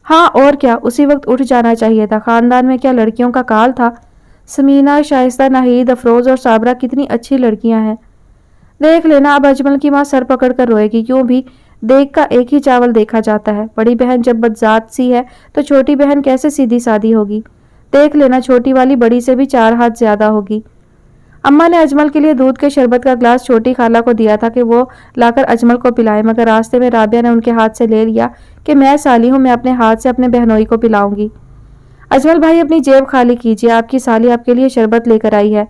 हाँ और क्या, उसी वक्त उठ जाना चाहिए था। खानदान में क्या लड़कियों का काल था? समीना, शाइस्ता, नाहिद, अफरोज और साबरा कितनी अच्छी लड़कियां हैं। देख लेना, अब अजमल की माँ सर पकड़ कर रोएगी। क्यों भी देख का एक ही चावल देखा जाता है। बड़ी बहन जब बदजात सी है तो छोटी बहन कैसे सीधी सादी होगी। देख लेना, छोटी वाली बड़ी से भी 4 हाथ ज्यादा होगी। अम्मा ने अजमल के लिए दूध के शरबत का ग्लास छोटी खाला को दिया था कि वो लाकर अजमल को पिलाए, मगर रास्ते में राबिया ने उनके हाथ से ले लिया कि मैं साली हूँ, मैं अपने हाथ से अपने बहनोई को पिलाऊंगी। अजमल भाई, अपनी जेब खाली कीजिए, आपकी साली आपके लिए शरबत लेकर आई है।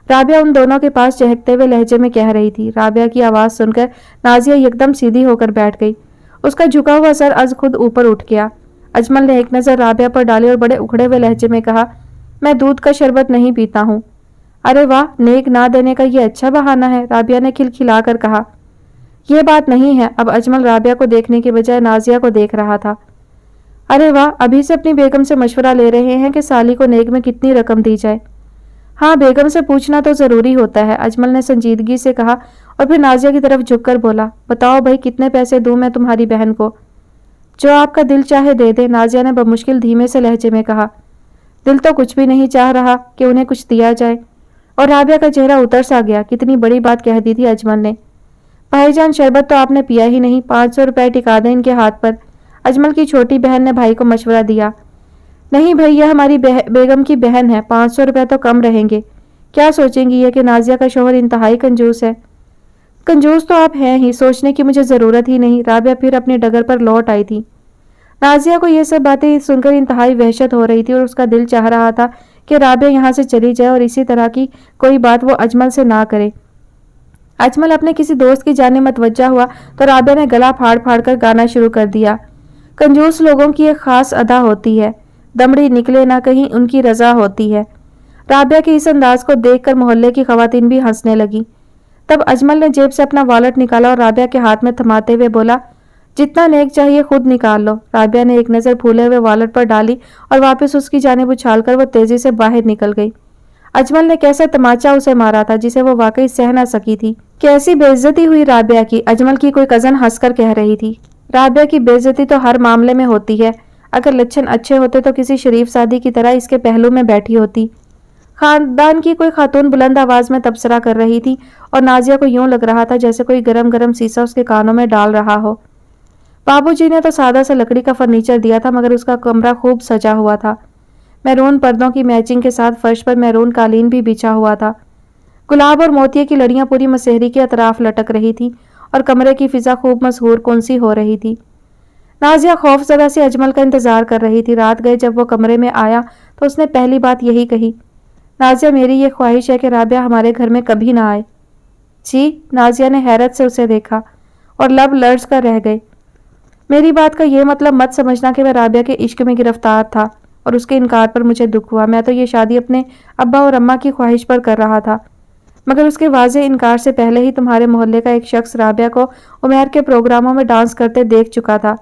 राबिया उन दोनों के पास चहकते हुए लहजे में कह रही थी। राबिया की आवाज़ सुनकर नाजिया एकदम सीधी होकर बैठ गई। उसका झुका हुआ सर आज खुद ऊपर उठ गया। अजमल ने एक नज़र राबिया पर डाली और बड़े उखड़े हुए लहजे में कहा, मैं दूध का शरबत नहीं पीता हूँ। अरे वाह, नेक ना देने का ये अच्छा बहाना है, राबिया ने खिलखिला कर कहा। यह बात नहीं है। अब अजमल राबिया को देखने के बजाय नाजिया को देख रहा था। अरे वाह, अभी से अपनी बेगम से मशवरा ले रहे हैं कि साली को नेक में कितनी रकम दी जाए। हाँ, बेगम से पूछना तो ज़रूरी होता है, अजमल ने संजीदगी से कहा और फिर नाजिया की तरफ झुककर बोला, बताओ भाई, कितने पैसे दूं मैं तुम्हारी बहन को? जो आपका दिल चाहे दे दे, नाजिया ने बमुश्किल धीमे से लहजे में कहा। दिल तो कुछ भी नहीं चाह रहा कि उन्हें कुछ दिया जाए। और राबिया का चेहरा उतर सा गया। कितनी बड़ी बात कह दी थी अजमल ने। भाईजान, शरबत तो आपने पिया ही नहीं, 500 रुपए टिका दें इनके हाथ पर। अजमल की छोटी बहन ने भाई को मशवरा दिया। नहीं भाई, यह हमारी बेगम की बहन है, 500 रुपए तो कम रहेंगे। क्या सोचेंगी ये कि नाजिया का शौहर इंतहाई कंजूस है। कंजूस तो आप हैं ही, सोचने की मुझे ज़रूरत ही नहीं। राबिया फिर अपनी डगर पर लौट आई थी। नाजिया को ये सब बातें सुनकर इंतहाई वहशत हो रही थी और उसका दिल चाह रहा था कि राबिया यहाँ से चली जाए और इसी तरह की कोई बात वो अजमल से ना करे। अजमल अपने किसी दोस्त की जाने मतवज्जा हुआ तो राबिया ने गला फाड़ फाड़ कर गाना शुरू कर दिया। कंजूस लोगों की एक खास अदा होती है, दमड़ी निकले ना कहीं उनकी रजा होती है। राबिया के इस अंदाज को देखकर मोहल्ले की खवातीन भी हंसने लगी। तब अजमल ने जेब से अपना वॉलेट निकाला और राबिया के हाथ में थमाते हुए बोला, जितना नेक चाहिए खुद निकाल लो। राबिया ने एक नज़र फूले हुए वॉलेट पर डाली और वापस उसकी जानिब उछालकर वो तेजी से बाहर निकल गई। अजमल ने कैसा तमाचा उसे मारा था जिसे वो वाकई सह न सकी थी। कैसी बेइज्जती हुई राबिया की, अजमल की कोई कज़न हंसकर कह रही थी। राबिया की बेइज्जती तो हर मामले में होती है। अगर लक्षण अच्छे होते तो किसी शरीफ सादी की तरह इसके पहलू में बैठी होती। खानदान की कोई खातून बुलंद आवाज में तबसरा कर रही थी और नाजिया को यूं लग रहा था जैसे कोई गरम गरम सीसा उसके कानों में डाल रहा हो। बाबूजी ने तो सादा सा लकड़ी का फर्नीचर दिया था मगर उसका कमरा खूब सजा हुआ था। मैरून पर्दों की मैचिंग के साथ फर्श पर मैरून कालीन भी बिछा हुआ था। गुलाब और मोतिये की लड़ियां पूरी मसहरी के अतराफ लटक रही थी और कमरे की फिजा खूब मशहूर कौनसी हो रही थी। नाजिया खौफजदा से अजमल का इंतजार कर रही थी। रात गए जब वो कमरे में आया तो उसने पहली बात यही कही, नाजिया मेरी ये ख्वाहिश है कि राबिया हमारे घर में कभी ना आए। जी? नाजिया ने हैरत से उसे देखा और लब लर्ज कर रह गए। मेरी बात का ये मतलब मत समझना कि मैं राबिया के इश्क में गिरफ्तार था और उसके इनकार पर मुझे दुख हुआ। मैं तो ये शादी अपने अब्बा और अम्मा की ख्वाहिश पर कर रहा था, मगर उसके वाज़े इनकार से पहले ही तुम्हारे मोहल्ले का एक शख्स राबिया को उमैर के प्रोग्रामों में डांस करते देख चुका था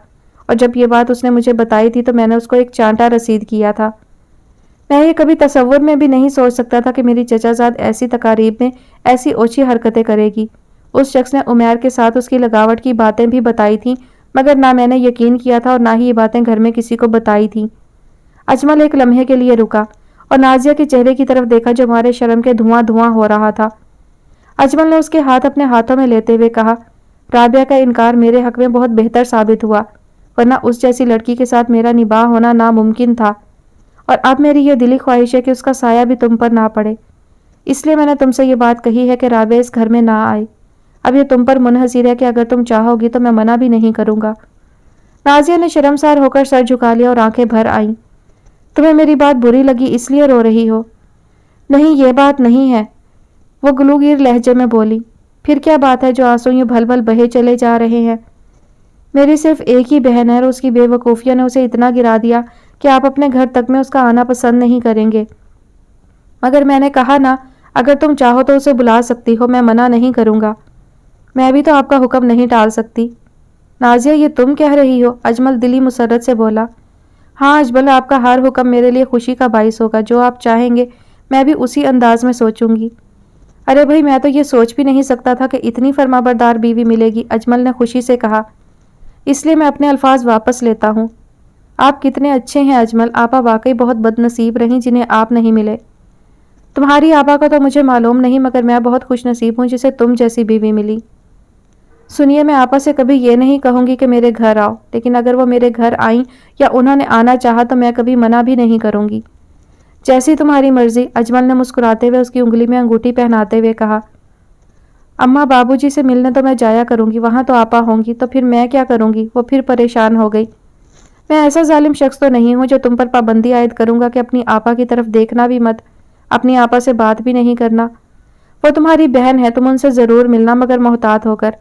और जब ये बात उसने मुझे बताई थी तो मैंने उसको एक चांटा रसीद किया था। मैं ये कभी तसव्वुर में भी नहीं सोच सकता था कि मेरी चचाजाद ऐसी तकारीब में ऐसी ओछी हरकतें करेगी। उस शख्स ने उमैर के साथ उसकी लगावट की बातें भी बताई थी मगर ना मैंने यकीन किया था और ना ही ये बातें घर में किसी को बताई थी। अजमल एक लम्हे के लिए रुका और नाजिया के चेहरे की तरफ देखा जो हमारे शर्म के धुआं धुआं हो रहा था। अजमल ने उसके हाथ अपने हाथों में लेते हुए कहा, राबिया का इनकार मेरे हक में बहुत बेहतर साबित हुआ, वरना उस जैसी लड़की के साथ मेरा निबाह होना नामुमकिन था और अब मेरी ये दिली ख्वाहिश है कि उसका साया भी तुम पर ना पड़े। इसलिए मैंने तुमसे ये बात कही है कि राबिया इस घर में ना आए। अब ये तुम पर मुनहसर है कि अगर तुम चाहोगी तो मैं मना भी नहीं करूँगा। नाजिया ने शर्मसार होकर सर झुका लिया और आंखें भर आईं। तुम्हें मेरी बात बुरी लगी इसलिए रो रही हो? नहीं, ये बात नहीं है, वो गलूगीर लहजे में बोली। फिर क्या बात है जो आंसू यूं भल भल बहे चले जा रहे हैं? मेरी सिर्फ एक ही बहन है और उसकी बेवकूफ़ियों ने उसे इतना गिरा दिया कि आप अपने घर तक में उसका आना पसंद नहीं करेंगे। मगर मैंने कहा ना, अगर तुम चाहो तो उसे बुला सकती हो, मैं मना नहीं करूँगा। मैं भी तो आपका हुक्म नहीं टाल सकती। नाजिया, ये तुम कह रही हो? अजमल दिली मुसर्रत से बोला। हाँ अजमल, आपका हर हुक्म मेरे लिए खुशी का बाइस होगा। जो आप चाहेंगे मैं भी उसी अंदाज में सोचूंगी। अरे भाई, मैं तो ये सोच भी नहीं सकता था कि इतनी फरमाबरदार बीवी मिलेगी, अजमल ने खुशी से कहा। इसलिए मैं अपने अल्फाज वापस लेता हूँ। आप कितने अच्छे हैं अजमल, आपा वाकई बहुत बदनसीब रहीं जिन्हें आप नहीं मिले। तुम्हारी आपा का तो मुझे मालूम नहीं मगर मैं बहुत खुशनसीब हूँ जिसे तुम जैसी बीवी मिली। सुनिए, मैं आपा से कभी ये नहीं कहूँगी कि मेरे घर आओ, लेकिन अगर वो मेरे घर आईं या उन्होंने आना चाहा तो मैं कभी मना भी नहीं करूँगी। जैसी तुम्हारी मर्जी, अजमल ने मुस्कुराते हुए उसकी उंगली में अंगूठी पहनाते हुए कहा। अम्मा बाबूजी से मिलने तो मैं जाया करूँगी, वहाँ तो आपा होंगी, तो फिर मैं क्या करूँगी? वो फिर परेशान हो गई। मैं ऐसा जालिम शख्स तो नहीं हूँ जो तुम पर पाबंदी आयद करूँगा कि अपनी आपा की तरफ देखना भी मत, अपनी आपा से बात भी नहीं करना। वो तुम्हारी बहन है, तुम उनसे ज़रूर मिलना मगर मोहतात होकर।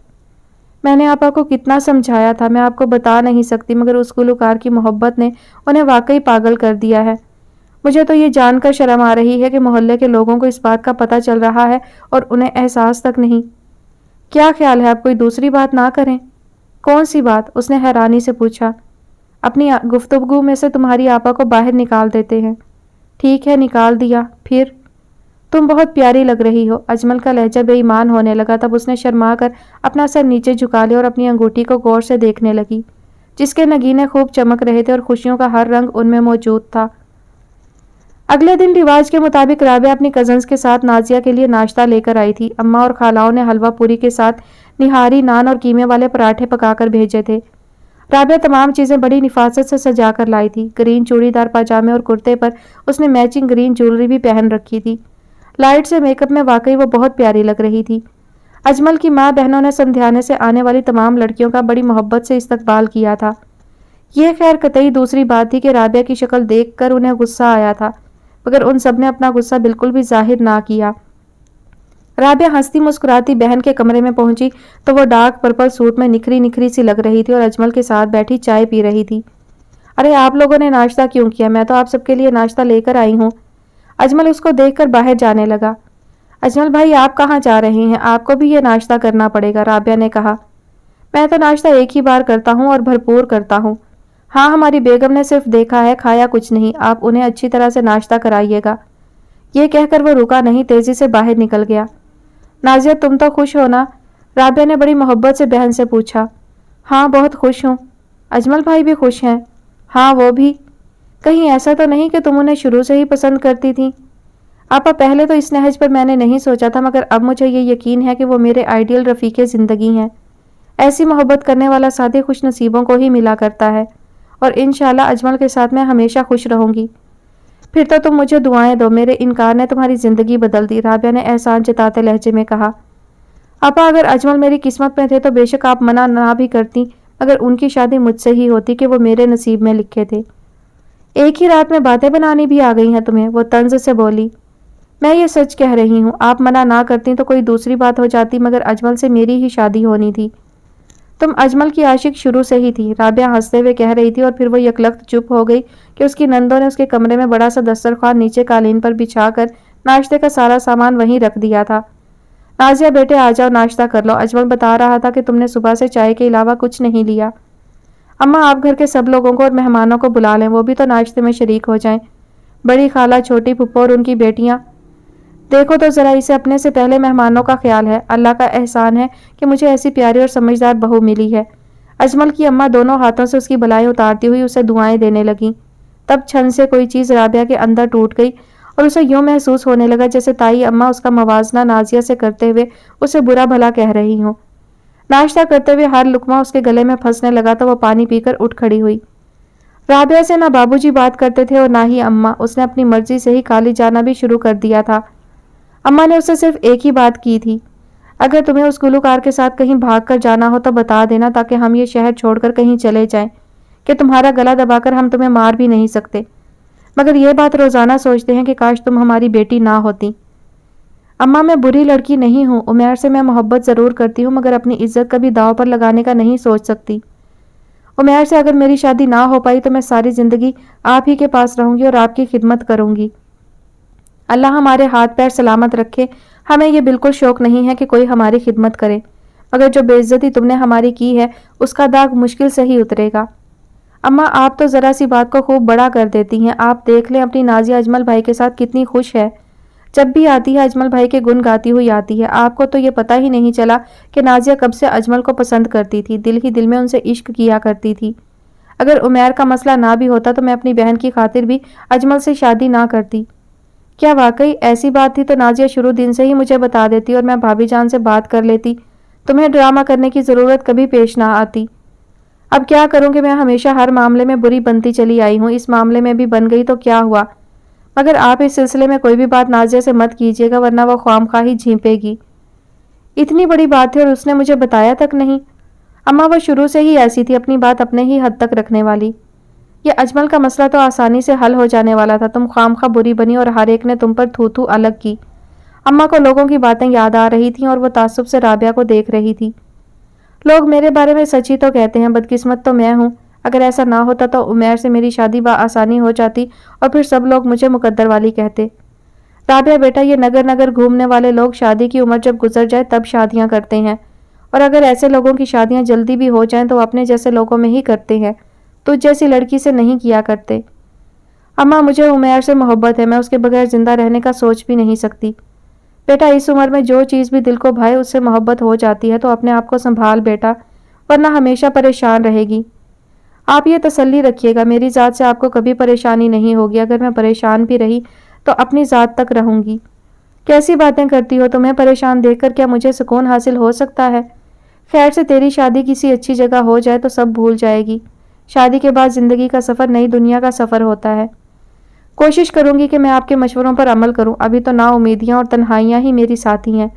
मैंने आपा को कितना समझाया था, मैं आपको बता नहीं सकती, मगर उस गुलकार की मोहब्बत ने उन्हें वाकई पागल कर दिया है। मुझे तो ये जानकर शर्म आ रही है कि मोहल्ले के लोगों को इस बात का पता चल रहा है और उन्हें एहसास तक नहीं। क्या ख्याल है आप कोई दूसरी बात ना करें? कौन सी बात? उसने हैरानी से पूछा। अपनी गुफ्तगू में से तुम्हारी आपा को बाहर निकाल देते हैं। ठीक है, निकाल दिया, फिर? तुम बहुत प्यारी लग रही हो। अजमल का लहजा बेईमान होने लगा। तब उसने शर्मा कर अपना सर नीचे झुका लिया और अपनी अंगूठी को गौर से देखने लगी, जिसके नगीने खूब चमक रहे थे और खुशियों का हर रंग उनमें मौजूद था। अगले दिन रिवाज के मुताबिक राबिया अपनी कजन्स के साथ नाजिया के लिए नाश्ता लेकर आई थी। अम्मा और खालाओं ने हलवा पूरी के साथ निहारी, नान और कीमे वाले पराठे पकाकर भेजे थे। राबिया तमाम चीज़ें बड़ी निफासत से सजा कर लाई थी। ग्रीन चूड़ीदार पाजामे और कुर्ते पर उसने मैचिंग ग्रीन ज्वेलरी भी पहन रखी थी। लाइट से मेकअप में वाकई वो बहुत प्यारी लग रही थी। अजमल की माँ बहनों ने समझाने से आने वाली तमाम लड़कियों का बड़ी मोहब्बत से इस्तकबाल किया था। ये खैर कतई दूसरी बात थी कि राबिया की शक्ल देखकर उन्हें गुस्सा आया था, मगर उन सब ने अपना गुस्सा बिल्कुल भी जाहिर ना किया। राबिया हंसती मुस्कुराती बहन के कमरे में पहुंची तो वो डार्क पर्पल सूट में निखरी निखरी सी लग रही थी और अजमल के साथ बैठी चाय पी रही थी। अरे आप लोगों ने नाश्ता क्यों किया? मैं तो आप सबके लिए नाश्ता लेकर आई हूँ। अजमल उसको देखकर बाहर जाने लगा। अजमल भाई आप कहाँ जा रहे हैं? आपको भी ये नाश्ता करना पड़ेगा, राबिया ने कहा। मैं तो नाश्ता एक ही बार करता हूँ और भरपूर करता हूँ। हाँ, हमारी बेगम ने सिर्फ देखा है, खाया कुछ नहीं। आप उन्हें अच्छी तरह से नाश्ता कराइएगा। ये कहकर वो रुका नहीं, तेजी से बाहर निकल गया। नाजिया तुम तो खुश हो ना? राबिया ने बड़ी मोहब्बत से बहन से पूछा। हाँ बहुत खुश हूँ। अजमल भाई भी खुश हैं? हाँ वो भी। कहीं ऐसा तो नहीं कि तुम उन्हें शुरू से ही पसंद करती थी? आपा पहले तो इस नहज पर मैंने नहीं सोचा था, मगर अब मुझे ये यकीन है कि वो मेरे आइडियल रफ़ीक़े ज़िंदगी हैं। ऐसी मोहब्बत करने वाला सादे खुश नसीबों को ही मिला करता है, और इंशाल्लाह अजमल के साथ मैं हमेशा खुश रहूंगी। फिर तो तुम मुझे दुआएं दो, मेरे इनकार ने तुम्हारी ज़िंदगी बदल दी, राबिया ने एहसान जताते लहजे में कहा। आपा अगर अजमल मेरी किस्मत में थे तो बेशक आप मना ना भी करती, मगर उनकी शादी मुझसे ही होती कि वो मेरे नसीब में लिखे थे। एक ही रात में बातें बनानी भी आ गई हैं तुम्हें, वो तंज से बोली। मैं ये सच कह रही हूँ, आप मना ना करती तो कोई दूसरी बात हो जाती, मगर अजमल से मेरी ही शादी होनी थी। तुम अजमल की आशिक शुरू से ही थी, राबिया हंसते हुए कह रही थी, और फिर वो यकलख्त चुप हो गई कि उसकी नंदों ने उसके कमरे में बड़ा सा दस्तरखान नीचे कालीन पर बिछाकर नाश्ते का सारा सामान वहीं रख दिया था। नाजिया बेटे आ जाओ, नाश्ता कर लो। अजमल बता रहा था कि तुमने सुबह से चाय के अलावा कुछ नहीं लिया। अम्मा आप घर के सब लोगों को और मेहमानों को बुला लें, वो भी तो नाश्ते में शरीक हो जाएं। बड़ी खाला, छोटी फुप्पो और उनकी बेटियां। देखो तो जरा, इसे अपने से पहले मेहमानों का ख्याल है। अल्लाह का एहसान है कि मुझे ऐसी प्यारी और समझदार बहू मिली है। अजमल की अम्मा दोनों हाथों से उसकी बलाई उतारती हुई उसे दुआएं देने लगी। तब छन से कोई चीज़ राबिया के अंदर टूट गई और उसे यूं महसूस होने लगा जैसे ताई अम्मा उसका मवाजना नाजिया से करते हुए उसे बुरा भला कह रही हों। नाश्ता करते हुए हर लुकमा उसके गले में फंसने लगा तो वो पानी पीकर उठ खड़ी हुई। राबिया से ना बाबूजी बात करते थे और ना ही अम्मा। उसने अपनी मर्जी से ही खाली जाना भी शुरू कर दिया था। अम्मा ने उससे सिर्फ एक ही बात की थी, अगर तुम्हें उस गुलूकार के साथ कहीं भाग कर जाना हो तो बता देना, ताकि हम ये शहर छोड़कर कहीं चले जाएं, कि तुम्हारा गला दबाकर हम तुम्हें मार भी नहीं सकते। मगर यह बात रोज़ाना सोचते हैं कि काश तुम हमारी बेटी ना होती। अम्मा मैं बुरी लड़की नहीं हूँ, उमैर से मैं मोहब्बत ज़रूर करती हूँ, मगर अपनी इज्जत कभी दाव पर लगाने का नहीं सोच सकती। उमैर से अगर मेरी शादी ना हो पाई तो मैं सारी ज़िंदगी आप ही के पास रहूंगी और आपकी खिदमत करूंगी। अल्लाह हमारे हाथ पैर सलामत रखे। हमें ये बिल्कुल शौक नहीं है कि कोई हमारी खिदमत करे, मगर जो बेइज्जती तुमने हमारी की है उसका दाग मुश्किल से ही उतरेगा। अम्मा आप तो ज़रा सी बात को खूब बड़ा कर देती हैं। आप देख लें अपनी नाजिया अजमल भाई के साथ कितनी खुश है। जब भी आती है अजमल भाई के गुण गाती हुई आती है। आपको तो ये पता ही नहीं चला कि नाजिया कब से अजमल को पसंद करती थी, दिल ही दिल में उनसे इश्क किया करती थी। अगर उमैर का मसला ना भी होता तो मैं अपनी बहन की खातिर भी अजमल से शादी ना करती। क्या वाकई ऐसी बात थी तो नाजिया शुरू दिन से ही मुझे बता देती और मैं भाभी जान से बात कर लेती। तुम्हें ड्रामा करने की ज़रूरत कभी पेश ना आती। अब क्या करूं कि मैं हमेशा हर मामले में बुरी बनती चली आई हूं। इस मामले में भी बन गई तो क्या हुआ, मगर आप इस सिलसिले में कोई भी बात नाजिया से मत कीजिएगा, वरना वह ख्वामखा ही झींपेगी। इतनी बड़ी बात थी और उसने मुझे बताया तक नहीं। अम्मा वह शुरू से ही ऐसी थी, अपनी बात अपने ही हद तक रखने वाली। यह अजमल का मसला तो आसानी से हल हो जाने वाला था। तुम खामखा बुरी बनी और हर एक ने तुम पर थू थू अलग की। अम्मा को लोगों की बातें याद आ रही थीं और वह ताज्जुब से राबिया को देख रही थी। लोग मेरे बारे में सच ही तो कहते हैं, बदकिस्मत तो मैं हूँ। अगर ऐसा ना होता तो उमैर से मेरी शादी आसानी हो जाती और फिर सब लोग मुझे मुकद्दर वाली कहते। राबिया बेटा, ये नगर नगर घूमने वाले लोग शादी की उम्र जब गुजर जाए तब शादियां करते हैं, और अगर ऐसे लोगों की शादियां जल्दी भी हो जाएं तो अपने जैसे लोगों में ही करते हैं, तुझ जैसी लड़की से नहीं किया करते। अम्मा मुझे उमैर से मोहब्बत है, मैं उसके बगैर जिंदा रहने का सोच भी नहीं सकती। बेटा इस उम्र में जो चीज़ भी दिल को भाए उससे मोहब्बत हो जाती है, तो अपने आप को संभाल बेटा, वरना हमेशा परेशान रहेगी। आप ये तसल्ली रखिएगा, मेरी ज़ात से आपको कभी परेशानी नहीं होगी। अगर मैं परेशान भी रही तो अपनी ज़ात तक रहूंगी। कैसी बातें करती हो, तुम्हें परेशान देखकर क्या मुझे सुकून हासिल हो सकता है? खैर से तेरी शादी किसी अच्छी जगह हो जाए तो सब भूल जाएगी। शादी के बाद ज़िंदगी का सफ़र नई दुनिया का सफ़र होता है। कोशिश करूंगी कि मैं आपके मशवरों पर अमल करूं। अभी तो नाउमीदियां और तन्हाइयां ही मेरी साथी हैं।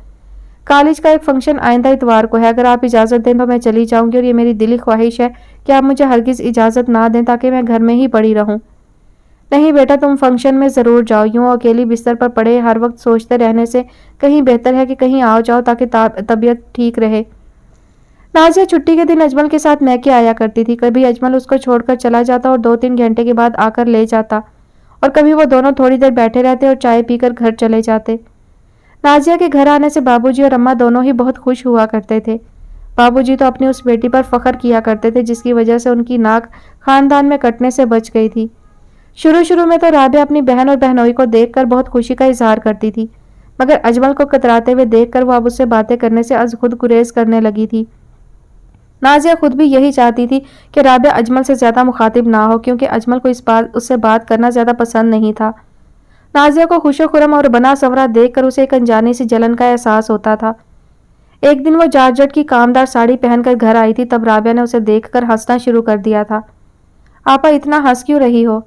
कॉलेज का एक फंक्शन आइंदा इतवार को है। अगर आप इजाज़त दें तो मैं चली जाऊंगी, और ये मेरी दिली ख्वाहिश है कि आप मुझे हरगिज़ इजाज़त ना दें ताकि मैं घर में ही पड़ी रहूं। नहीं बेटा, तुम फंक्शन में ज़रूर जाओ। यूं अकेली बिस्तर पर पड़े हर वक्त सोचते रहने से कहीं बेहतर है कि कहीं आओ जाओ ताकि तबीयत ठीक रहे। नाजिया छुट्टी के दिन अजमल के साथ मैके आया करती थी। कभी अजमल उसको छोड़कर चला जाता और 2-3 घंटे के बाद आकर ले जाता, और कभी वो दोनों थोड़ी देर बैठे रहते और चाय पीकर घर चले जाते। नाजिया के घर आने से बाबूजी और अम्मा दोनों ही बहुत खुश हुआ करते थे। बाबूजी तो अपनी उस बेटी पर फख्र किया करते थे जिसकी वजह से उनकी नाक खानदान में कटने से बच गई थी। शुरू शुरू में तो राबिया अपनी बहन और बहनोई को देखकर बहुत खुशी का इजहार करती थी, मगर अजमल को कतराते हुए देखकर वो अब उससे बातें करने से अज खुद गुरेज करने लगी थी। नाजिया खुद भी यही चाहती थी कि राबिया अजमल से ज्यादा मुखातिब ना हो, क्योंकि अजमल को उससे बात करना ज्यादा पसंद नहीं था। नाजिया को खुशो खुरम और बना सवरा देखकर उसे एक अनजानी सी जलन का एहसास होता था। एक दिन वो जारजट की कामदार साड़ी पहनकर घर आई थी, तब राबिया ने उसे देखकर हंसना शुरू कर दिया था। आपा इतना हंस क्यों रही हो?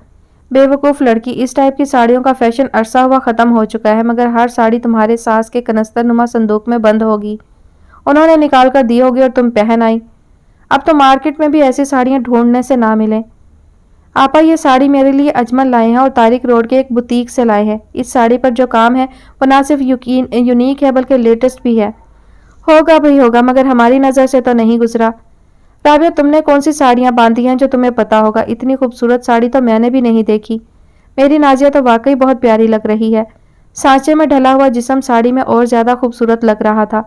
बेवकूफ़ लड़की, इस टाइप की साड़ियों का फैशन अरसा हुआ ख़त्म हो चुका है, मगर हर साड़ी तुम्हारे सास के कनस्तर नुमा संदूक में बंद होगी। उन्होंने निकाल कर दी होगी और तुम पहन आई। अब तो मार्केट में भी ऐसी साड़ियाँ ढूंढने से ना मिलें। आपा, ये साड़ी मेरे लिए अजमल लाए हैं और तारिक रोड के एक बुटीक से लाए हैं। इस साड़ी पर जो काम है वो ना सिर्फ यूनिक है बल्कि लेटेस्ट भी है। होगा भाई होगा, मगर हमारी नज़र से तो नहीं गुजरा। राबिया, तुमने कौन सी साड़ियाँ बांधी हैं जो तुम्हें पता होगा? इतनी खूबसूरत साड़ी तो मैंने भी नहीं देखी। मेरी नाजिया तो वाकई बहुत प्यारी लग रही है। सांचे में ढला हुआ जिस्म साड़ी में और ज़्यादा खूबसूरत लग रहा था।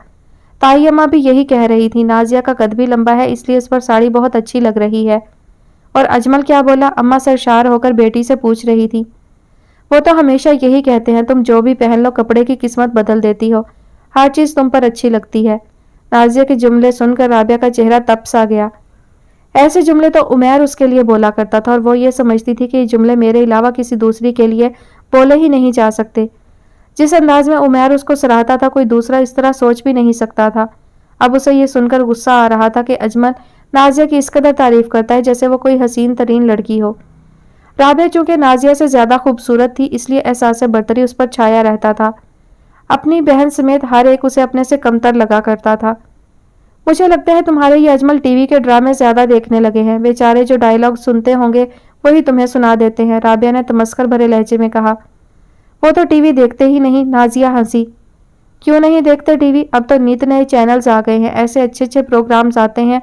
ताई अम्मा भी यही कह रही थी। नाजिया का कद भी लंबा है, इसलिए इस पर साड़ी बहुत अच्छी लग रही है। और अजमल क्या बोला? अम्मा सरशार होकर बेटी से पूछ रही थी। वो तो हमेशा यही कहते हैं, तुम जो भी पहन लो कपड़े की किस्मत बदल देती हो। हर चीज़ तुम पर अच्छी लगती है। नाजिया के जुमले सुनकर राबिया का चेहरा तप सा गया। ऐसे जुमले तो उमैर उसके लिए बोला करता था, और वो ये समझती थी कि ये जुमले मेरे अलावा किसी दूसरी के लिए बोले ही नहीं जा सकते। जिस अंदाज में उमैर उसको सराहता था, कोई दूसरा इस तरह सोच भी नहीं सकता था। अब उसे ये सुनकर गुस्सा आ रहा था कि अजमल नाजिया की इस कदर तारीफ करता है जैसे वो कोई हसीन तरीन लड़की हो। राबिया चूंकि नाजिया से ज्यादा खूबसूरत थी, इसलिए एहसास बर्तरी उस पर छाया रहता था। अपनी बहन समेत हर एक उसे अपने से कमतर लगा करता था। मुझे लगता है तुम्हारे ये अजमल टीवी के ड्रामे ज्यादा देखने लगे हैं। बेचारे जो डायलॉग सुनते होंगे वही तुम्हें सुना देते हैं, राबिया ने तमस्कर भरे लहजे में कहा। वो तो टीवी देखते ही नहीं। नाजिया हंसी। क्यों नहीं देखते टीवी? अब तो नित नए चैनल्स आ गए हैं, ऐसे अच्छे अच्छे प्रोग्राम्स आते हैं।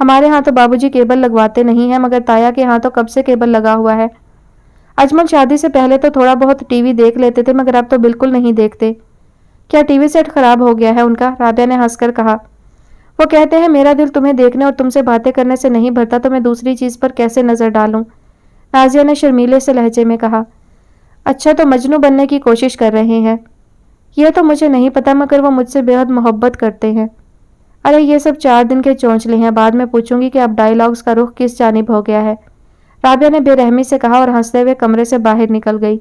हमारे यहाँ तो बाबूजी केबल लगवाते नहीं हैं, मगर ताया के यहाँ तो कब से केबल लगा हुआ है। अजमल शादी से पहले तो थोड़ा बहुत टीवी देख लेते थे, मगर अब तो बिल्कुल नहीं देखते। क्या टीवी सेट खराब हो गया है उनका? राबिया ने हंसकर कहा। वो कहते हैं मेरा दिल तुम्हें देखने और तुमसे बातें करने से नहीं भरता, तो मैं दूसरी चीज़ पर कैसे नज़र डालूं? नाजिया ने शर्मीले से लहजे में कहा। अच्छा, तो मजनू बनने की कोशिश कर रहे हैं? यह तो मुझे नहीं पता, मगर वो मुझसे बेहद मोहब्बत करते हैं। अरे ये सब 4 दिन के चौंचले हैं, बाद में पूछूंगी कि अब डायलॉग्स का रुख किस जानिब हो गया है, राबिया ने बेरहमी से कहा और हंसते हुए कमरे से बाहर निकल गई।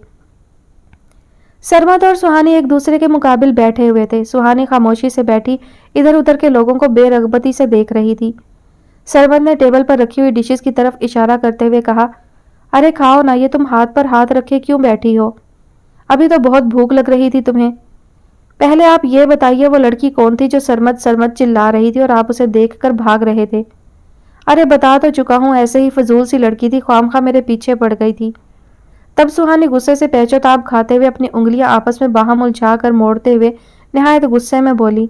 सरमद और सुहानी एक दूसरे के मुकाबिल बैठे हुए थे। सुहानी खामोशी से बैठी इधर उधर के लोगों को बेरगबती से देख रही थी। सरमद ने टेबल पर रखी हुई डिशेस की तरफ इशारा करते हुए कहा, अरे खाओ ना, ये तुम हाथ पर हाथ रखे क्यों बैठी हो? अभी तो बहुत भूख लग रही थी तुम्हें। पहले आप ये बताइए वो लड़की कौन थी जो सरमद सरमद चिल्ला रही थी और आप उसे देखकर भाग रहे थे? अरे बता तो चुका हूँ, ऐसे ही फजूल सी लड़की थी, ख्वामखा मेरे पीछे पड़ गई थी। तब सुहानी गुस्से से पैचोताब खाते हुए अपनी उंगलियां आपस में बाहम उलझा कर मोड़ते हुए निहायत गुस्से में बोली,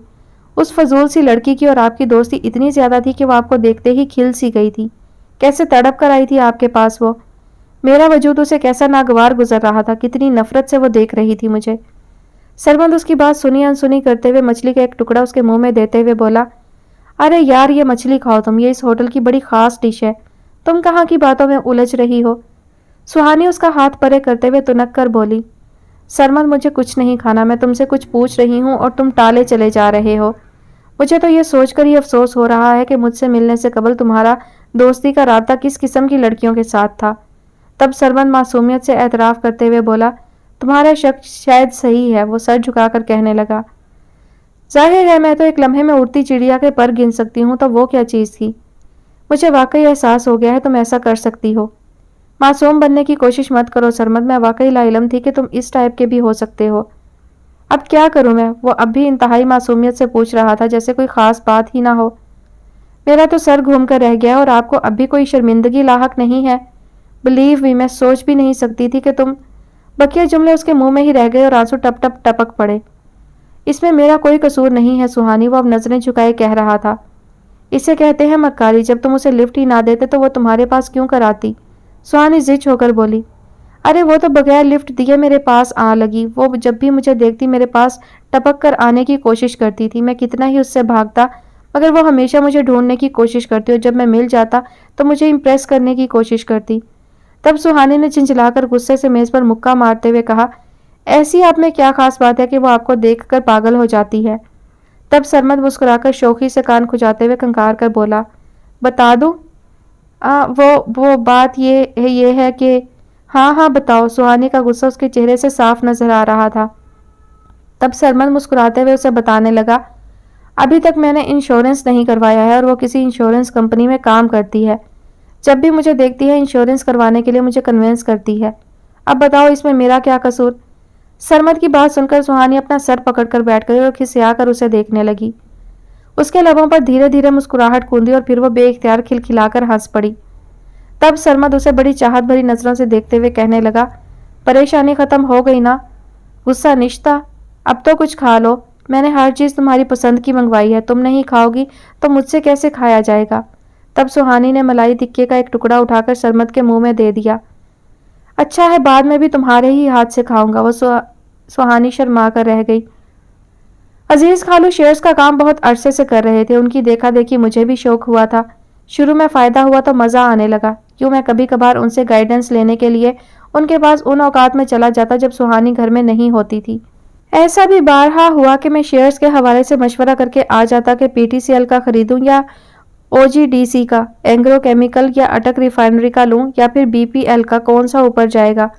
उस फजूल सी लड़की की और आपकी दोस्ती इतनी ज्यादा थी कि वो आपको देखते ही खिल सी गई थी। कैसे तड़प कर आई थी आपके पास वो। मेरा वजूद उसे कैसा नागवार गुजर रहा था, कितनी नफरत से वो देख रही थी मुझे। सरमद उसकी बात सुनी अनसुनी करते हुए मछली का एक टुकड़ा उसके मुंह में देते हुए बोला, अरे यार ये मछली खाओ तुम, ये इस होटल की बड़ी खास डिश है। तुम कहाँ की बातों में उलझ रही हो? सुहानी उसका हाथ परे करते हुए तुनक कर बोली, सरमद मुझे कुछ नहीं खाना, मैं तुमसे कुछ पूछ रही हूँ और तुम टाले चले जा रहे हो। मुझे तो ये सोचकर ही अफसोस हो रहा है कि मुझसे मिलने से कबल तुम्हारा दोस्ती का राब्ता किस किस्म की लड़कियों के साथ था। तब सरमद मासूमियत से एतराफ़ करते हुए बोला, तुम्हारा शक शायद सही है। वो सर झुकाकर कहने लगा, जाहिर है मैं तो एक लम्हे में उड़ती चिड़िया के पर गिन सकती हूँ, तो वो क्या चीज़ थी? मुझे वाकई एहसास हो गया है तुम ऐसा कर सकती हो। मासूम बनने की कोशिश मत करो सरमद, मैं वाकई लाइलम थी कि तुम इस टाइप के भी हो सकते हो। अब क्या करूं मैं? वो अब भी इंतहाई मासूमियत से पूछ रहा था, जैसे कोई खास बात ही ना हो। मेरा तो सर घूम कर रह गया और आपको अब भी कोई शर्मिंदगी लाहक नहीं है। बिलीव मी, मैं सोच भी नहीं सकती थी कि तुम। बकिया जुमले उसके मुंह में ही रह गए और आंसू टप टप टपक पड़े। इसमें मेरा कोई कसूर नहीं है सुहानी, वो अब नजरें झुकाए कह रहा था। इसे कहते हैं मक्कारी, जब तुम उसे लिफ्ट ही ना देते तो वो तुम्हारे पास क्यों कर आती? सुहानी जिच होकर बोली। अरे वो तो बगैर लिफ्ट दिए मेरे पास आ लगी। वो जब भी मुझे देखती मेरे पास टपक कर आने की कोशिश करती थी। मैं कितना ही उससे भागता, मगर वो हमेशा मुझे ढूंढने की कोशिश करती और जब मैं मिल जाता तो मुझे इम्प्रेस करने की कोशिश करती। तब सुहानी ने चिंचिलाकर गुस्से से मेज पर मुक्का मारते हुए कहा, ऐसी आप में क्या खास बात है कि वो आपको देखकर पागल हो जाती है? तब सरमद मुस्कुराकर शौकी से कान खुजाते हुए कंकार कर बोला, बता दूं? वो बात ये है कि हाँ हाँ बताओ। सुहानी का गुस्सा उसके चेहरे से साफ नजर आ रहा था। तब सरमद मुस्कुराते हुए उसे बताने लगा, अभी तक मैंने इंश्योरेंस नहीं करवाया है और वो किसी इंश्योरेंस कंपनी में काम करती है। जब भी मुझे देखती है इंश्योरेंस करवाने के लिए मुझे कन्विंस करती है। अब बताओ इसमें मेरा क्या कसूर? सरमद की बात सुनकर सुहानी अपना सर पकड़कर बैठ गई और खिसियाकर उसे देखने लगी। उसके लबों पर धीरे धीरे मुस्कुराहट कूंदी और फिर वो बेइख्तियार खिलखिलाकर हंस पड़ी। तब सरमद उसे बड़ी चाहत भरी नजरों से देखते हुए कहने लगा, परेशानी खत्म हो गई ना? गुस्सा निश्ता? अब तो कुछ खा लो। मैंने हर चीज तुम्हारी पसंद की मंगवाई है, तुम नहीं खाओगी तो मुझसे कैसे खाया जाएगा? तब सुहानी ने मलाई टिक्के का एक टुकड़ा उठाकर सरमद के मुंह में दे दिया। अच्छा है, बाद में भी तुम्हारे ही हाथ से खाऊंगा। वो सुहानी शर्मा कर रह गई। अजीज खालू शेयर्स का काम बहुत अरसे से कर रहे थे। उनकी देखा देखी मुझे भी शौक हुआ था। शुरू में फायदा हुआ तो मजा आने लगा। क्यों मैं कभी कभार उनसे गाइडेंस लेने के लिए उनके पास उन औकात में चला जाता जब सुहानी घर में नहीं होती थी। ऐसा भी बारहा हुआ कि मैं शेयर्स के हवाले से मशवरा करके आ जाता कि पीटीसीएल का खरीदूं या ओजीडीसी का, एंग्रो केमिकल या अटक रिफाइनरी का लूं या फिर बीपीएल का, कौन सा ऊपर जाएगा।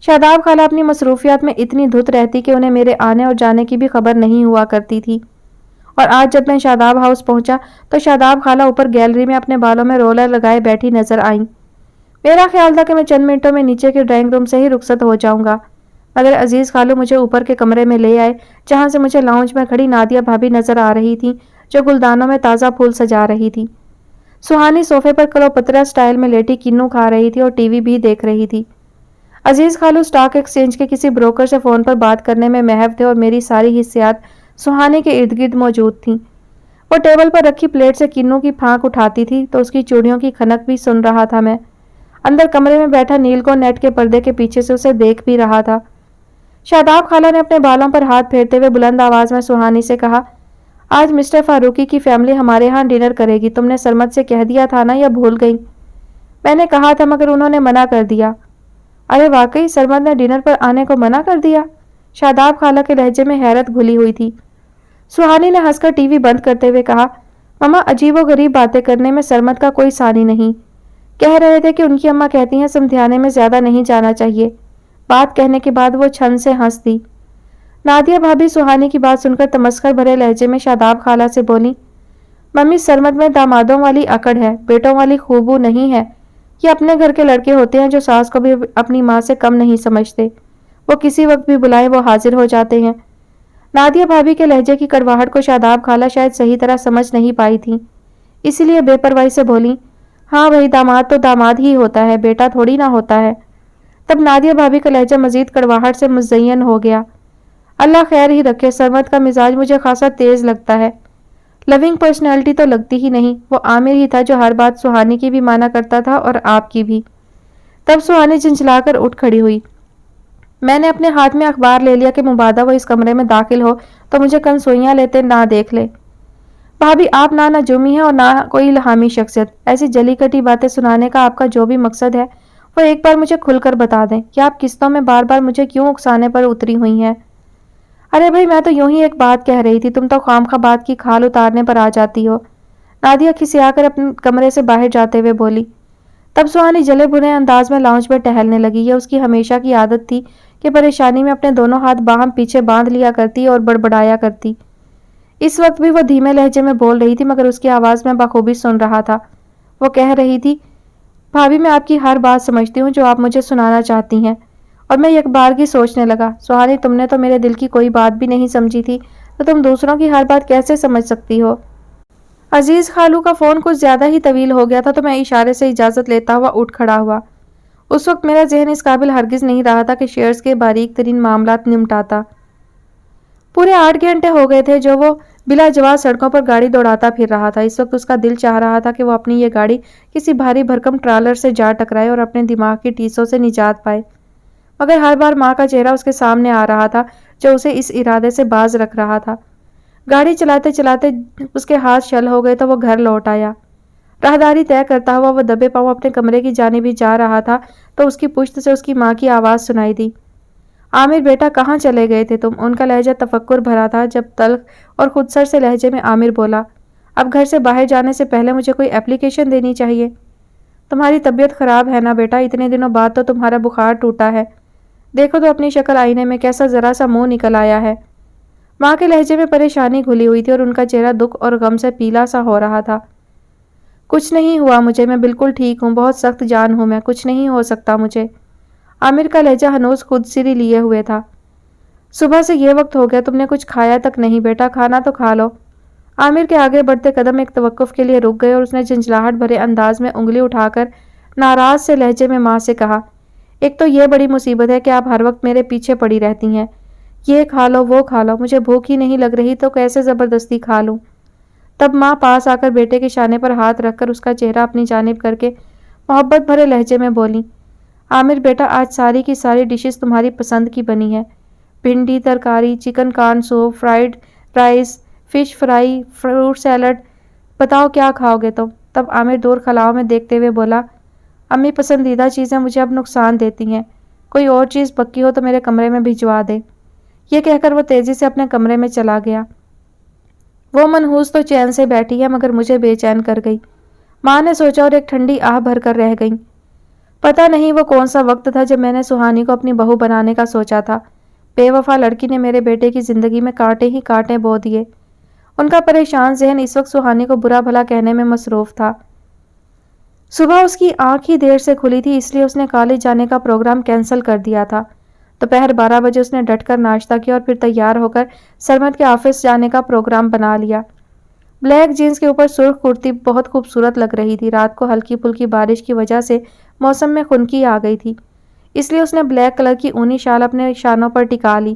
शादाब खाला अपनी मसरूफियात में इतनी धुत रहती कि उन्हें मेरे आने और जाने की भी खबर नहीं हुआ करती थी। और आज जब मैं शादाब हाउस पहुंचा तो शादाब खाला ऊपर गैलरी में अपने बालों में रोलर लगाए बैठी नजर आईं। मेरा ख्याल था कि मैं चंद मिनटों में नीचे के ड्राइंग रूम से ही रुखसत हो जाऊंगा, मगर अजीज खालू मुझे ऊपर के कमरे में ले आए, जहां से मुझे लाउंज में खड़ी नादिया भाभी नजर आ रही थी, जो गुलदानों में ताज़ा फूल सजा रही थी। सुहानी सोफे पर कलोपत्रा स्टाइल में लेटी किन्नू खा रही थी और टीवी भी देख रही थी। अजीज खालू स्टॉक एक्सचेंज के किसी ब्रोकर से फोन पर बात करने में महव थे और मेरी सारी हिस्सियात सुहानी के इर्द गिर्द मौजूद थीं। वो टेबल पर रखी प्लेट से किन्नू की फांक उठाती थी तो उसकी चूड़ियों की खनक भी सुन रहा था मैं। अंदर कमरे में बैठा नील को नेट के पर्दे के पीछे से उसे देख भी रहा था। शादाब खाला ने अपने बालों पर हाथ फेरते हुए बुलंद आवाज में सुहानी से कहा, आज मिस्टर फारूकी की फैमिली हमारे यहाँ डिनर करेगी। तुमने सरमद से कह दिया था ना, या भूल गई? मैंने कहा था मगर उन्होंने मना कर दिया। अरे वाकई सरमद ने डिनर पर आने को मना कर दिया? शादाब खाला के लहजे में हैरत घुली हुई थी। सुहानी ने हंसकर टीवी बंद करते हुए कहा, ममा अजीबो गरीब बातें करने में सरमद का कोई सानी नहीं। कह रहे थे कि उनकी अम्मा कहती हैं समझाने में ज्यादा नहीं जाना चाहिए। बात कहने के बाद वो छन से हंस दी। नादिया भाभी सुहानी की बात सुनकर तमस्कर भरे लहजे में शादाब खाला से बोली, मम्मी सरमद में दामादों वाली अकड़ है, बेटों वाली खूबू नहीं है। ये अपने घर के लड़के होते हैं जो सास को भी अपनी माँ से कम नहीं समझते। वो किसी वक्त भी बुलाए वो हाजिर हो जाते हैं। नादिया भाभी के लहजे की कड़वाहट को शादाब खाला शायद सही तरह समझ नहीं पाई थी, इसलिए बेपरवाही से बोली, हाँ भाई दामाद तो दामाद ही होता है, बेटा थोड़ी ना होता है। तब नादिया भाभी का लहजा मजीद कड़वाहट से मुज़य्यन हो गया। अल्लाह खैर ही रखे, सरमद का मिजाज मुझे खासा तेज लगता है। लविंग पर्सनैलिटी तो लगती ही नहीं। वो आमिर ही था जो हर बात सुहानी की भी माना करता था और आपकी भी। तब सुहानी चिंचलाकर उठ खड़ी हुई। मैंने अपने हाथ में अखबार ले लिया कि मुबादा वो इस कमरे में दाखिल हो तो मुझे कंसोइयां लेते ना देख ले। भाभी आप ना नजूमी हैं और ना कोई इल्हामी शख्सियत। ऐसी जली कटी बातें सुनाने का आपका जो भी मकसद है वो एक बार मुझे खुलकर बता दें कि आप किस्तों में बार बार मुझे क्यों उकसाने पर उतरी हुई हैं। अरे भाई मैं तो यूं ही एक बात कह रही थी, तुम तो खामखा बात की खाल उतारने पर आ जाती हो। नादिया खिसियाकर अपने कमरे से बाहर जाते हुए बोली। तब सुहानी जले बुने अंदाज में लाउंज में टहलने लगी। यह उसकी हमेशा की आदत थी कि परेशानी में अपने दोनों हाथ बाहम पीछे बांध लिया करती और बड़बड़ाया करती। इस वक्त भी वो धीमे लहजे में बोल रही थी मगर उसकी आवाज में बखूबी सुन रहा था। वो कह रही थी, بھابھی میں آپ کی ہر بات سمجھتی ہوں جو آپ مجھے سنانا چاہتی ہیں۔ اور میں یک بارگی سوچنے لگا، سہانی تم نے تو میرے دل کی کوئی بات بھی نہیں سمجھی تھی، تو تم دوسروں کی ہر بات کیسے سمجھ سکتی ہو؟ عزیز خالو کا فون کچھ زیادہ ہی طویل ہو گیا تھا تو میں اشارے سے اجازت لیتا ہوا اٹھ کھڑا ہوا۔ اس وقت میرا ذہن اس قابل ہرگز نہیں رہا تھا کہ شیئرز کے باریک ترین معاملات نمٹاتا۔ پورے 8 گھنٹے ہو گئے تھے جو وہ بلا جواز سڑکوں پر گاڑی دوڑاتا پھر رہا تھا۔ اس وقت اس کا دل چاہ رہا تھا کہ وہ اپنی یہ گاڑی کسی بھاری بھرکم ٹرالر سے جا ٹکرائے اور اپنے دماغ کی ٹیسوں سے نجات پائے، مگر ہر بار ماں کا چہرہ اس کے سامنے آ رہا تھا جو اسے اس ارادے سے باز رکھ رہا تھا۔ گاڑی چلاتے چلاتے اس کے ہاتھ شل ہو گئے تو وہ گھر لوٹ آیا۔ راہداری طے کرتا ہوا وہ دبے پاؤں اپنے کمرے کی جانب ہی جا رہا تھا تو اس کی پشت سے اس کی ماں کی آواز سنائی دی، عامر بیٹا کہاں چلے گئے تھے تم؟ ان کا لہجہ تفکر بھرا تھا جب تلخ اور خودسر سے لہجے میں عامر بولا، اب گھر سے باہر جانے سے پہلے مجھے کوئی اپلیکیشن دینی چاہیے۔ تمہاری طبیعت خراب ہے نا بیٹا؟ اتنے دنوں بعد تو تمہارا بخار ٹوٹا ہے، دیکھو تو اپنی شکل آئینے میں، کیسا ذرا سا منہ نکل آیا ہے۔ ماں کے لہجے میں پریشانی گھلی ہوئی تھی اور ان کا چہرہ دکھ اور غم سے پیلا سا ہو رہا تھا۔ کچھ نہیں ہوا مجھے، میں بالکل ٹھیک ہوں، بہت سخت جان ہوں میں، کچھ نہیں ہو سکتا مجھے۔ عامر کا لہجہ ہنوز خود سری لیے ہوئے تھا۔ صبح سے یہ وقت ہو گیا، تم نے کچھ کھایا تک نہیں بیٹا، کھانا تو کھا لو۔ عامر کے آگے بڑھتے قدم ایک توقف کے لیے رک گئے اور اس نے جھنجھلاہٹ بھرے انداز میں انگلی اٹھا کر ناراض سے لہجے میں ماں سے کہا، ایک تو یہ بڑی مصیبت ہے کہ آپ ہر وقت میرے پیچھے پڑی رہتی ہیں، یہ کھا لو وہ کھا لو، مجھے بھوک ہی نہیں لگ رہی تو کیسے زبردستی کھا لوں؟ تب ماں پاس آ کر بیٹے کے شانے پر ہاتھ رکھ کر اس کا چہرہ اپنی جانب کر کے محبت بھرے لہجے میں بولی، عامر بیٹا آج ساری کی ساری ڈشز تمہاری پسند کی بنی ہے، بھنڈی ترکاری، chicken corn soup, fried rice, fish fry, fruit salad, بتاؤ کیا کھاؤ گے تم؟ تب عامر دور خلاؤں میں دیکھتے ہوئے بولا، امی پسندیدہ چیزیں مجھے اب نقصان دیتی ہیں، کوئی اور چیز پکی ہو تو میرے کمرے میں بھجوا دے۔ یہ کہہ کر وہ تیزی سے اپنے کمرے میں چلا گیا۔ وہ منحوس تو چین سے بیٹھی ہے مگر مجھے بے چین کر گئی، ماں نے سوچا اور ایک ٹھنڈی آہ بھر کر رہ گئی۔ پتہ نہیں وہ کون سا وقت تھا جب میں نے سہانی کو اپنی بہو بنانے کا سوچا تھا۔ بے وفا لڑکی نے میرے بیٹے کی زندگی میں کانٹے ہی کانٹے بو دیے۔ ان کا پریشان ذہن اس وقت سہانی کو برا بھلا کہنے میں مصروف تھا۔ صبح اس کی آنکھ ہی دیر سے کھلی تھی، اس لیے اس نے کالج جانے کا پروگرام کینسل کر دیا تھا۔ دوپہر 12 بجے اس نے ڈٹ کر ناشتہ کیا اور پھر تیار ہو کر سرمد کے آفس جانے کا پروگرام بنا لیا۔ بلیک جینز کے اوپر سرخ کرتی بہت خوبصورت لگ رہی تھی۔ رات کو ہلکی پھلکی بارش کی وجہ سے موسم میں خنکی آ گئی تھی، اس لیے اس نے بلیک کلر کی اونی شال اپنے شانوں پر ٹکا لی۔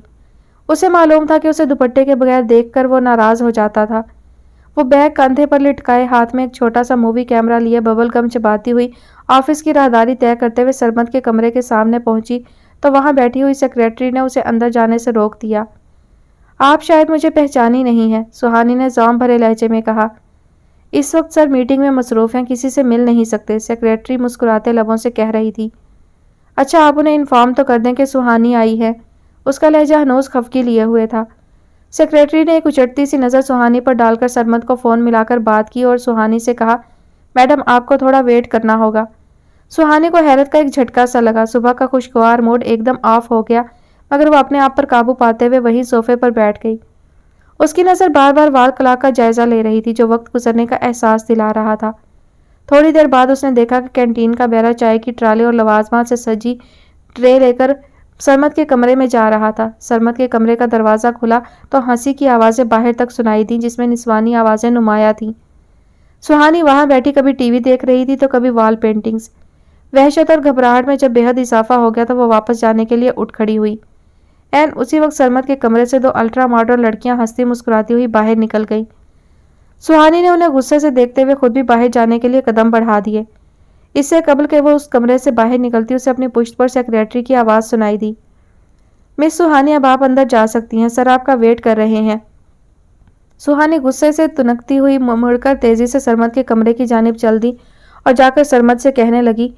اسے معلوم تھا کہ اسے دوپٹے کے بغیر دیکھ کر وہ ناراض ہو جاتا تھا۔ وہ بیگ کندھے پر لٹکائے ہاتھ میں ایک چھوٹا سا مووی کیمرہ لیے ببل گم چباتی ہوئی آفس کی راہداری طے کرتے ہوئے سرمد کے کمرے کے سامنے پہنچی تو وہاں بیٹھی ہوئی سیکریٹری نے اسے اندر جانے سے روک دیا۔ آپ شاید مجھے پہچانی نہیں ہے، سہانی نے زوم بھرے لہجے میں کہا۔ اس وقت سر میٹنگ میں مصروف ہیں، کسی سے مل نہیں سکتے، سیکریٹری مسکراتے لبوں سے کہہ رہی تھی۔ اچھا آپ انہیں انفارم تو کر دیں کہ سہانی آئی ہے، اس کا لہجہ ہنوز خفگی لیے ہوئے تھا۔ سیکریٹری نے ایک اچٹتی سی نظر سہانی پر ڈال کر سرمد کو فون ملا کر بات کی اور سہانی سے کہا، میڈم آپ کو تھوڑا ویٹ کرنا ہوگا۔ سہانی کو حیرت کا ایک جھٹکا سا لگا، صبح کا خوشگوار موڈ ایک دم آف ہو گیا، مگر وہ اپنے آپ پر قابو پاتے ہوئے وہیں صوفے پر بیٹھ گئی۔ اس کی نظر بار بار وال کلاک کا جائزہ لے رہی تھی جو وقت گزرنے کا احساس دلا رہا تھا۔ تھوڑی دیر بعد اس نے دیکھا کہ کینٹین کا بیرا چائے کی ٹرالے اور لوازمات سے سجی ٹرے لے کر سرمد کے کمرے میں جا رہا تھا۔ سرمد کے کمرے کا دروازہ کھلا تو ہنسی کی آوازیں باہر تک سنائی دیں جس میں نسوانی آوازیں نمایاں تھیں۔ سہانی وہاں بیٹھی کبھی ٹی وی دیکھ رہی تھی تو کبھی وال پینٹنگز۔ وحشت اور گھبراہٹ میں جب بے حد اضافہ ہو گیا تو وہ واپس جانے کے لیے اٹھ کھڑی ہوئی۔ عین اسی وقت سرمد کے کمرے سے 2 الٹرا ماڈرن لڑکیاں ہنستی مسکراتی ہوئی باہر نکل گئیں۔ سہانی نے انہیں غصے سے دیکھتے ہوئے خود بھی باہر جانے کے لیے قدم بڑھا دیے۔ اس سے قبل کہ وہ اس کمرے سے باہر نکلتی اسے اپنی پشت پر سیکریٹری کی آواز سنائی دی، مس سہانی اب آپ اندر جا سکتی ہیں، سر آپ کا ویٹ کر رہے ہیں۔ سہانی غصے سے تنکتی ہوئی مڑ کر تیزی سے سرمد کے کمرے کی جانب چل دی اور جا کر سرمد سے کہنے لگی،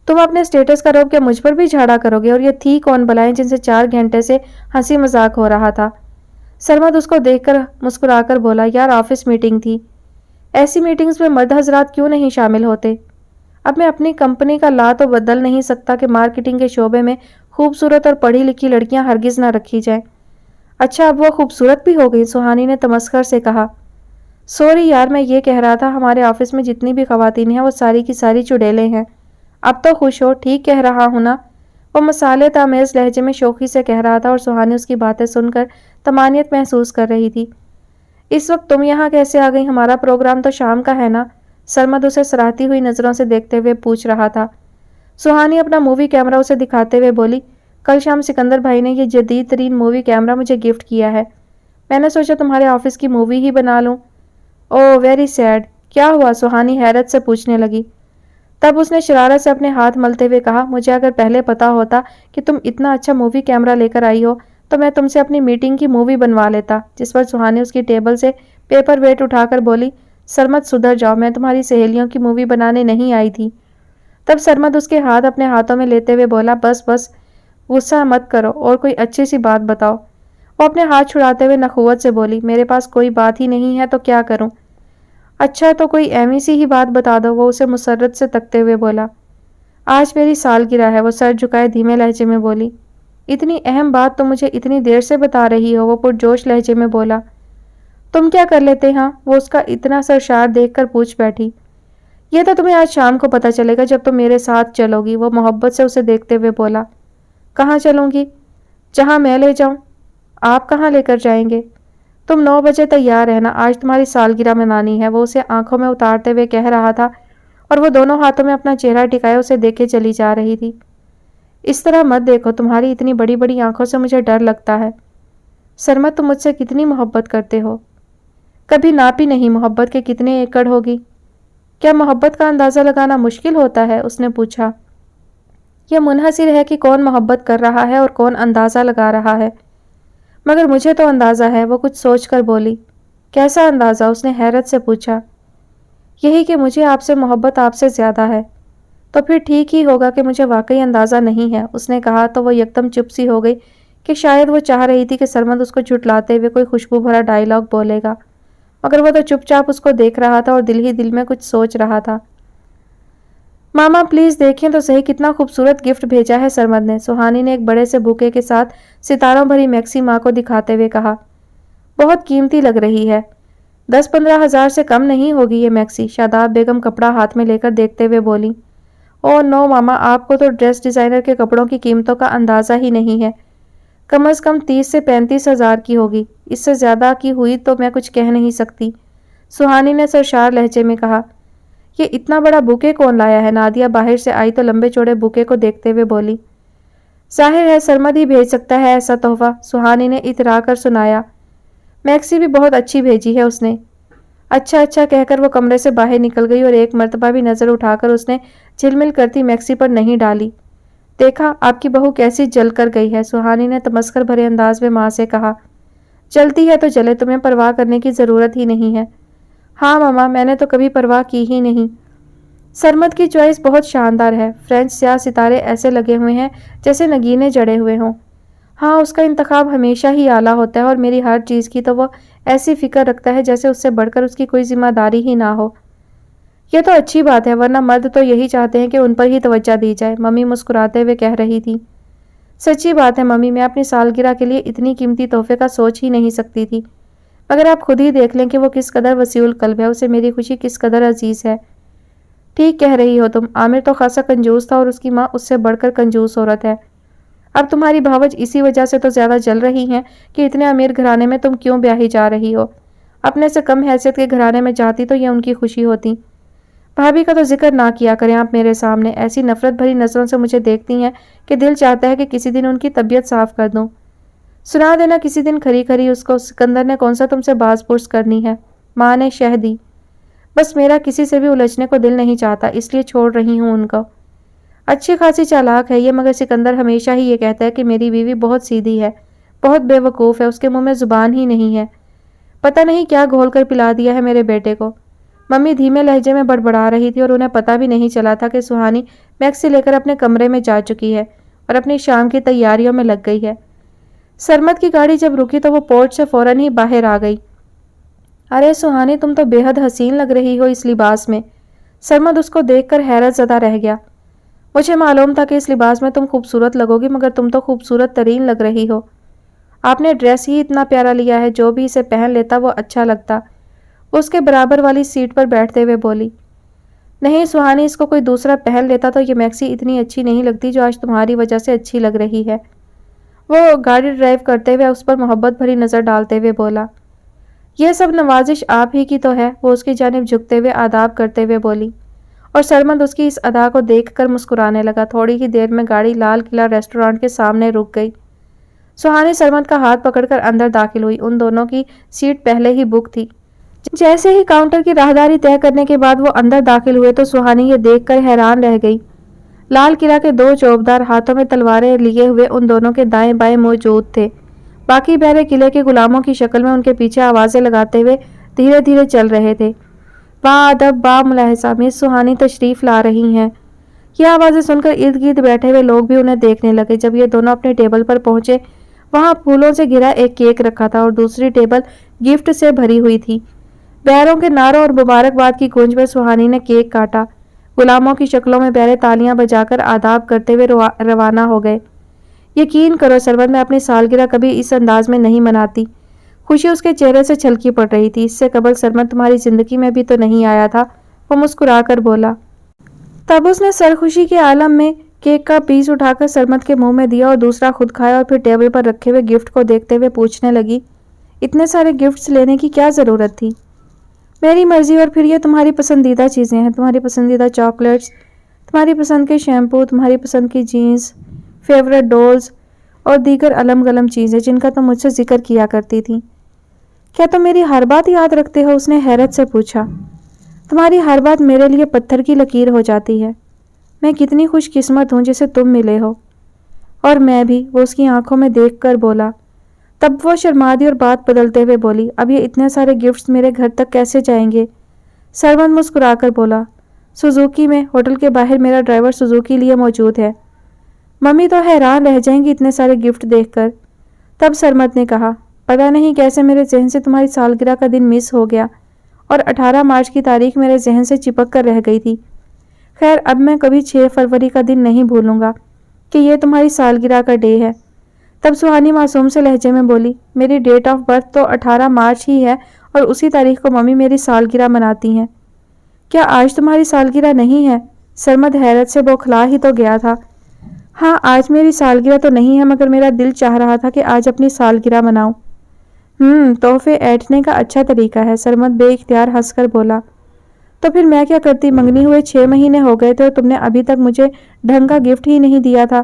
تم اپنے اسٹیٹس کا روب کیا مجھ پر بھی جھاڑا کرو گے؟ اور یہ تھی کون بلائیں جن سے 4 گھنٹے سے ہنسی مذاق ہو رہا تھا؟ سرمد اس کو دیکھ کر مسکرا کر بولا، یار آفس میٹنگ تھی، ایسی میٹنگز میں مرد حضرات کیوں نہیں شامل ہوتے؟ اب میں اپنی کمپنی کا لا تو بدل نہیں سکتا کہ مارکیٹنگ کے شعبے میں خوبصورت اور پڑھی لکھی لڑکیاں ہرگز نہ رکھی جائیں۔ اچھا اب وہ خوبصورت بھی ہو گئی؟ سہانی نے تمسخر سے کہا۔ سوری یار، میں یہ کہہ رہا تھا ہمارے آفس میں جتنی بھی خواتین ہیں وہ ساری کی ساری چڑیلیں ہیں، اب تو خوش ہو, ٹھیک کہہ رہا ہوں نا؟ وہ مسالے تامیز لہجے میں شوخی سے کہہ رہا تھا اور سہانی اس کی باتیں سن کر طمانیت محسوس کر رہی تھی. اس وقت تم یہاں کیسے آ گئی؟ ہمارا پروگرام تو شام کا ہے نا؟ سرمد اسے سراہتی ہوئی نظروں سے دیکھتے ہوئے پوچھ رہا تھا. سہانی اپنا مووی کیمرہ اسے دکھاتے ہوئے بولی, کل شام سکندر بھائی نے یہ جدید ترین مووی کیمرہ مجھے گفٹ کیا ہے. میں نے سوچا تمہارے آفس کی مووی ہی بنا لوں. اوہ ویری سیڈ. کیا ہوا؟ سہانی حیرت سے پوچھنے لگی. تب اس نے شرارت سے اپنے ہاتھ ملتے ہوئے کہا, مجھے اگر پہلے پتا ہوتا کہ تم اتنا اچھا مووی کیمرہ لے کر آئی ہو تو میں تم سے اپنی میٹنگ کی مووی بنوا لیتا. جس پر سہانی اس کی ٹیبل سے پیپر ویٹ اٹھا کر بولی, سرمد سدھر جاؤ, میں تمہاری سہیلیوں کی مووی بنانے نہیں آئی تھی. تب سرمد اس کے ہاتھ اپنے ہاتھوں میں لیتے ہوئے بولا, بس بس غصہ مت کرو اور کوئی اچھی سی بات بتاؤ. وہ اپنے ہاتھ چھڑاتے ہوئے نخوت سے بولی, میرے پاس کوئی بات ہی نہیں ہے تو کیا کروں؟ اچھا تو کوئی ایمی سی ہی بات بتا دو. وہ اسے مسرت سے تکتے ہوئے بولا. آج میری سالگرہ ہے. وہ سر جھکائے دھیمے لہجے میں بولی. اتنی اہم بات تو مجھے اتنی دیر سے بتا رہی ہو. وہ پرجوش لہجے میں بولا. تم کیا کر لیتے ہاں؟ وہ اس کا اتنا سرشار دیکھ کر پوچھ بیٹھی. یہ تو تمہیں آج شام کو پتا چلے گا جب تم میرے ساتھ چلو گی. وہ محبت سے اسے دیکھتے ہوئے بولا. کہاں چلوں گی؟ جہاں میں لے جاؤں. آپ کہاں لے کر جائیں گے؟ تم 9 بجے تیار رہنا, آج تمہاری سالگرہ منانی ہے. وہ اسے آنکھوں میں اتارتے ہوئے کہہ رہا تھا اور وہ دونوں ہاتھوں میں اپنا چہرہ ٹکائے اسے دیکھے چلی جا رہی تھی. اس طرح مت دیکھو, تمہاری اتنی بڑی بڑی آنکھوں سے مجھے ڈر لگتا ہے. سرمد تم مجھ سے کتنی محبت کرتے ہو. کبھی ناپ ہی نہیں محبت کے کتنے ایکڑ ہوگی. کیا محبت کا اندازہ لگانا مشکل ہوتا ہے؟ اس نے پوچھا. یہ منحصر ہے کہ کون محبت کر رہا ہے اور کون اندازہ لگا رہا ہے. مگر مجھے تو اندازہ ہے. وہ کچھ سوچ کر بولی. کیسا اندازہ؟ اس نے حیرت سے پوچھا. یہی کہ مجھے آپ سے محبت آپ سے زیادہ ہے. تو پھر ٹھیک ہی ہوگا کہ مجھے واقعی اندازہ نہیں ہے. اس نے کہا تو وہ یکدم چپ سی ہو گئی کہ شاید وہ چاہ رہی تھی کہ سرمد اس کو جھٹلاتے ہوئے کوئی خوشبو بھرا ڈائیلاگ بولے گا, مگر وہ تو چپ چاپ اس کو دیکھ رہا تھا اور دل ہی دل میں کچھ سوچ رہا تھا. ماما پلیز دیکھیں تو صحیح کتنا خوبصورت گفٹ بھیجا ہے سرمد نے. سہانی نے ایک بڑے سے بوکے کے ساتھ ستاروں بھری میکسی ماں کو دکھاتے ہوئے کہا. بہت قیمتی لگ رہی ہے. 10-15 ہزار سے کم نہیں ہوگی یہ میکسی. شاداب بیگم کپڑا ہاتھ میں لے کر دیکھتے ہوئے بولی. او نو ماما, آپ کو تو ڈریس ڈیزائنر کے کپڑوں کی قیمتوں کا اندازہ ہی نہیں ہے. کم از کم 30 سے 35 ہزار کی ہوگی. اس سے زیادہ کی ہوئی تو میں کچھ کہہ نہیں سکتی. سہانی نے سرشار لہجے میں کہا. یہ اتنا بڑا بوکے کون لایا ہے؟ نادیہ باہر سے آئی تو لمبے چوڑے بوکے کو دیکھتے ہوئے بولی. ظاہر ہے سرمد ہی بھیج سکتا ہے ایسا تحفہ. سہانی نے اترا کر سنایا. میکسی بھی بہت اچھی بھیجی ہے اس نے. اچھا اچھا کہہ کر وہ کمرے سے باہر نکل گئی اور ایک مرتبہ بھی نظر اٹھا کر اس نے جھلمل کرتی میکسی پر نہیں ڈالی. دیکھا آپ کی بہو کیسی جل کر گئی ہے. سہانی نے تمسخر بھرے انداز میں ماں سے کہا. جلتی ہے تو جلے, تمہیں پرواہ کرنے کی ضرورت ہی نہیں ہے. ہاں ماما, میں نے تو کبھی پرواہ کی ہی نہیں. سرمد کی چوائس بہت شاندار ہے. فرینچ سیاہ ستارے ایسے لگے ہوئے ہیں جیسے نگینے جڑے ہوئے ہوں. ہاں اس کا انتخاب ہمیشہ ہی اعلیٰ ہوتا ہے اور میری ہر چیز کی تو وہ ایسی فکر رکھتا ہے جیسے اس سے بڑھ کر اس کی کوئی ذمہ داری ہی نہ ہو. یہ تو اچھی بات ہے, ورنہ مرد تو یہی چاہتے ہیں کہ ان پر ہی توجہ دی جائے. ممی مسکراتے ہوئے کہہ رہی تھی. سچی بات ہے ممی, میں اپنی سالگرہ کے لیے اتنی قیمتی تحفے کا سوچ ہی نہیں سکتی تھی. مگر آپ خود ہی دیکھ لیں کہ وہ کس قدر وسیع القلب ہے, اسے میری خوشی کس قدر عزیز ہے. ٹھیک کہہ رہی ہو تم. عامر تو خاصا کنجوس تھا اور اس کی ماں اس سے بڑھ کر کنجوس عورت ہے. اب تمہاری بھاوج اسی وجہ سے تو زیادہ جل رہی ہیں کہ اتنے امیر گھرانے میں تم کیوں بیاہی جا رہی ہو. اپنے سے کم حیثیت کے گھرانے میں جاتی تو یہ ان کی خوشی ہوتی. بھابھی کا تو ذکر نہ کیا کریں آپ میرے سامنے. ایسی نفرت بھری نظروں سے مجھے دیکھتی ہیں کہ دل چاہتا ہے کہ کسی دن ان کی طبیعت صاف کر دوں. سنا دینا کسی دن کھری کھری اس کو, سکندر نے کون سا تم سے باز پرس کرنی ہے. ماں نے شہ دی. بس میرا کسی سے بھی الجھنے کو دل نہیں چاہتا, اس لیے چھوڑ رہی ہوں ان کو. اچھی خاصی چالاک ہے یہ, مگر سکندر ہمیشہ ہی یہ کہتا ہے کہ میری بیوی بہت سیدھی ہے, بہت بے وقوف ہے, اس کے منہ میں زبان ہی نہیں ہے. پتہ نہیں کیا گھول کر پلا دیا ہے میرے بیٹے کو. ممی دھیمے لہجے میں بڑبڑا رہی تھی اور انہیں پتہ بھی نہیں چلا تھا کہ سہانی میکسی لے کر اپنے کمرے میں جا چکی ہے اور اپنی شام کی تیاریوں میں لگ گئی ہے. سرمد کی گاڑی جب رکی تو وہ پورٹ سے فوراً ہی باہر آ گئی. ارے سہانی تم تو بے حد حسین لگ رہی ہو اس لباس میں. سرمد اس کو دیکھ کر حیرت زدہ رہ گیا. مجھے معلوم تھا کہ اس لباس میں تم خوبصورت لگو گی, مگر تم تو خوبصورت ترین لگ رہی ہو. آپ نے ڈریس ہی اتنا پیارا لیا ہے, جو بھی اسے پہن لیتا وہ اچھا لگتا. وہ اس کے برابر والی سیٹ پر بیٹھتے ہوئے بولی. نہیں سہانی، اس کو کوئی دوسرا پہن لیتا تو یہ میکسی اتنی اچھی نہیں لگتی جو آج تمہاری وجہ سے اچھی لگ رہی ہے۔ وہ گاڑی ڈرائیو کرتے ہوئے اس پر محبت بھری نظر ڈالتے ہوئے بولا۔ یہ سب نوازش آپ ہی کی تو ہے، وہ اس کی جانب جھکتے ہوئے آداب کرتے ہوئے بولی، اور سرمد اس کی اس ادا کو دیکھ کر مسکرانے لگا۔ تھوڑی ہی دیر میں گاڑی لال قلعہ ریسٹورانٹ کے سامنے رک گئی۔ سہانی سرمد کا ہاتھ پکڑ کر اندر داخل ہوئی۔ ان دونوں کی سیٹ پہلے ہی بک تھی۔ جیسے ہی کاؤنٹر کی راہداری طے کرنے کے بعد وہ اندر داخل ہوئے تو سہانی یہ دیکھ کر حیران رہ گئی۔ لال قلعہ کے دو چوبدار ہاتھوں میں تلواریں لیے ہوئے ان دونوں کے دائیں بائیں موجود تھے۔ باقی بہرے قلعے کے غلاموں کی شکل میں ان کے پیچھے آوازیں لگاتے ہوئے دھیرے دھیرے چل رہے تھے۔ با ادب با ملاحظہ مس سہانی تشریف لا رہی ہیں۔ یہ آوازیں سن کر ارد گرد بیٹھے ہوئے لوگ بھی انہیں دیکھنے لگے۔ جب یہ دونوں اپنے ٹیبل پر پہنچے، وہاں پھولوں سے گھرا ایک کیک رکھا تھا اور دوسری ٹیبل گفٹ سے بھری ہوئی تھی۔ بہروں کے نعروں اور مبارکباد کی گونج میں سہانی نے کیک کاٹا۔ غلاموں کی شکلوں میں بہرے تالیاں بجا کر آداب کرتے ہوئے روانہ ہو گئے۔ یقین کرو سرمد، میں اپنی سالگرہ کبھی اس انداز میں نہیں مناتی۔ خوشی اس کے چہرے سے چھلکی پڑ رہی تھی۔ اس سے قبل سرمد تمہاری زندگی میں بھی تو نہیں آیا تھا، وہ مسکرا کر بولا۔ تب اس نے سرخوشی کے عالم میں کیک کا پیس اٹھا کر سرمد کے منہ میں دیا اور دوسرا خود کھایا اور پھر ٹیبل پر رکھے ہوئے گفٹ کو دیکھتے ہوئے پوچھنے لگی، اتنے سارے گفٹس لینے کی کیا ضرورت تھی؟ میری مرضی، اور پھر یہ تمہاری پسندیدہ چیزیں ہیں، تمہاری پسندیدہ چاکلیٹس، تمہاری پسند کے شیمپو، تمہاری پسند کی جینز، فیورٹ ڈولز اور دیگر علم گلم چیزیں جن کا تم مجھ سے ذکر کیا کرتی تھی۔ کیا تم میری ہر بات یاد رکھتے ہو؟ اس نے حیرت سے پوچھا۔ تمہاری ہر بات میرے لیے پتھر کی لکیر ہو جاتی ہے۔ میں کتنی خوش قسمت ہوں جسے تم ملے ہو۔ اور میں بھی، وہ اس کی آنکھوں میں دیکھ کر بولا۔ تب وہ شرما دی اور بات بدلتے ہوئے بولی، اب یہ اتنے سارے گفٹس میرے گھر تک کیسے جائیں گے؟ سرمد مسکرا کر بولا، سوزوکی میں، ہوٹل کے باہر میرا ڈرائیور سوزوکی لیے موجود ہے۔ ممی تو حیران رہ جائیں گی اتنے سارے گفٹ دیکھ کر۔ تب سرمد نے کہا، پتہ نہیں کیسے میرے ذہن سے تمہاری سالگرہ کا دن مس ہو گیا اور 18 مارچ کی تاریخ میرے ذہن سے چپک کر رہ گئی تھی۔ خیر، اب میں کبھی 6 فروری کا دن نہیں بھولوں گا کہ یہ تمہاری سالگرہ کا ڈے ہے۔ تب سہانی معصوم سے لہجے میں بولی، میری ڈیٹ آف برتھ تو 18 مارچ ہی ہے اور اسی تاریخ کو ممی میری سالگرہ مناتی ہیں۔ کیا آج تمہاری سالگرہ نہیں ہے؟ سرمد حیرت سے بوکھلا ہی تو گیا تھا۔ ہاں، آج میری سالگرہ تو نہیں ہے، مگر میرا دل چاہ رہا تھا کہ آج اپنی سالگرہ مناؤں۔ تحفے ایٹھنے کا اچھا طریقہ ہے، سرمد بے اختیار ہنس کر بولا۔ تو پھر میں کیا کرتی؟ منگنی ہوئے 6 مہینے ہو گئے تھے اور تم نے ابھی تک مجھے ڈھنگ کا گفٹ ہی نہیں دیا تھا،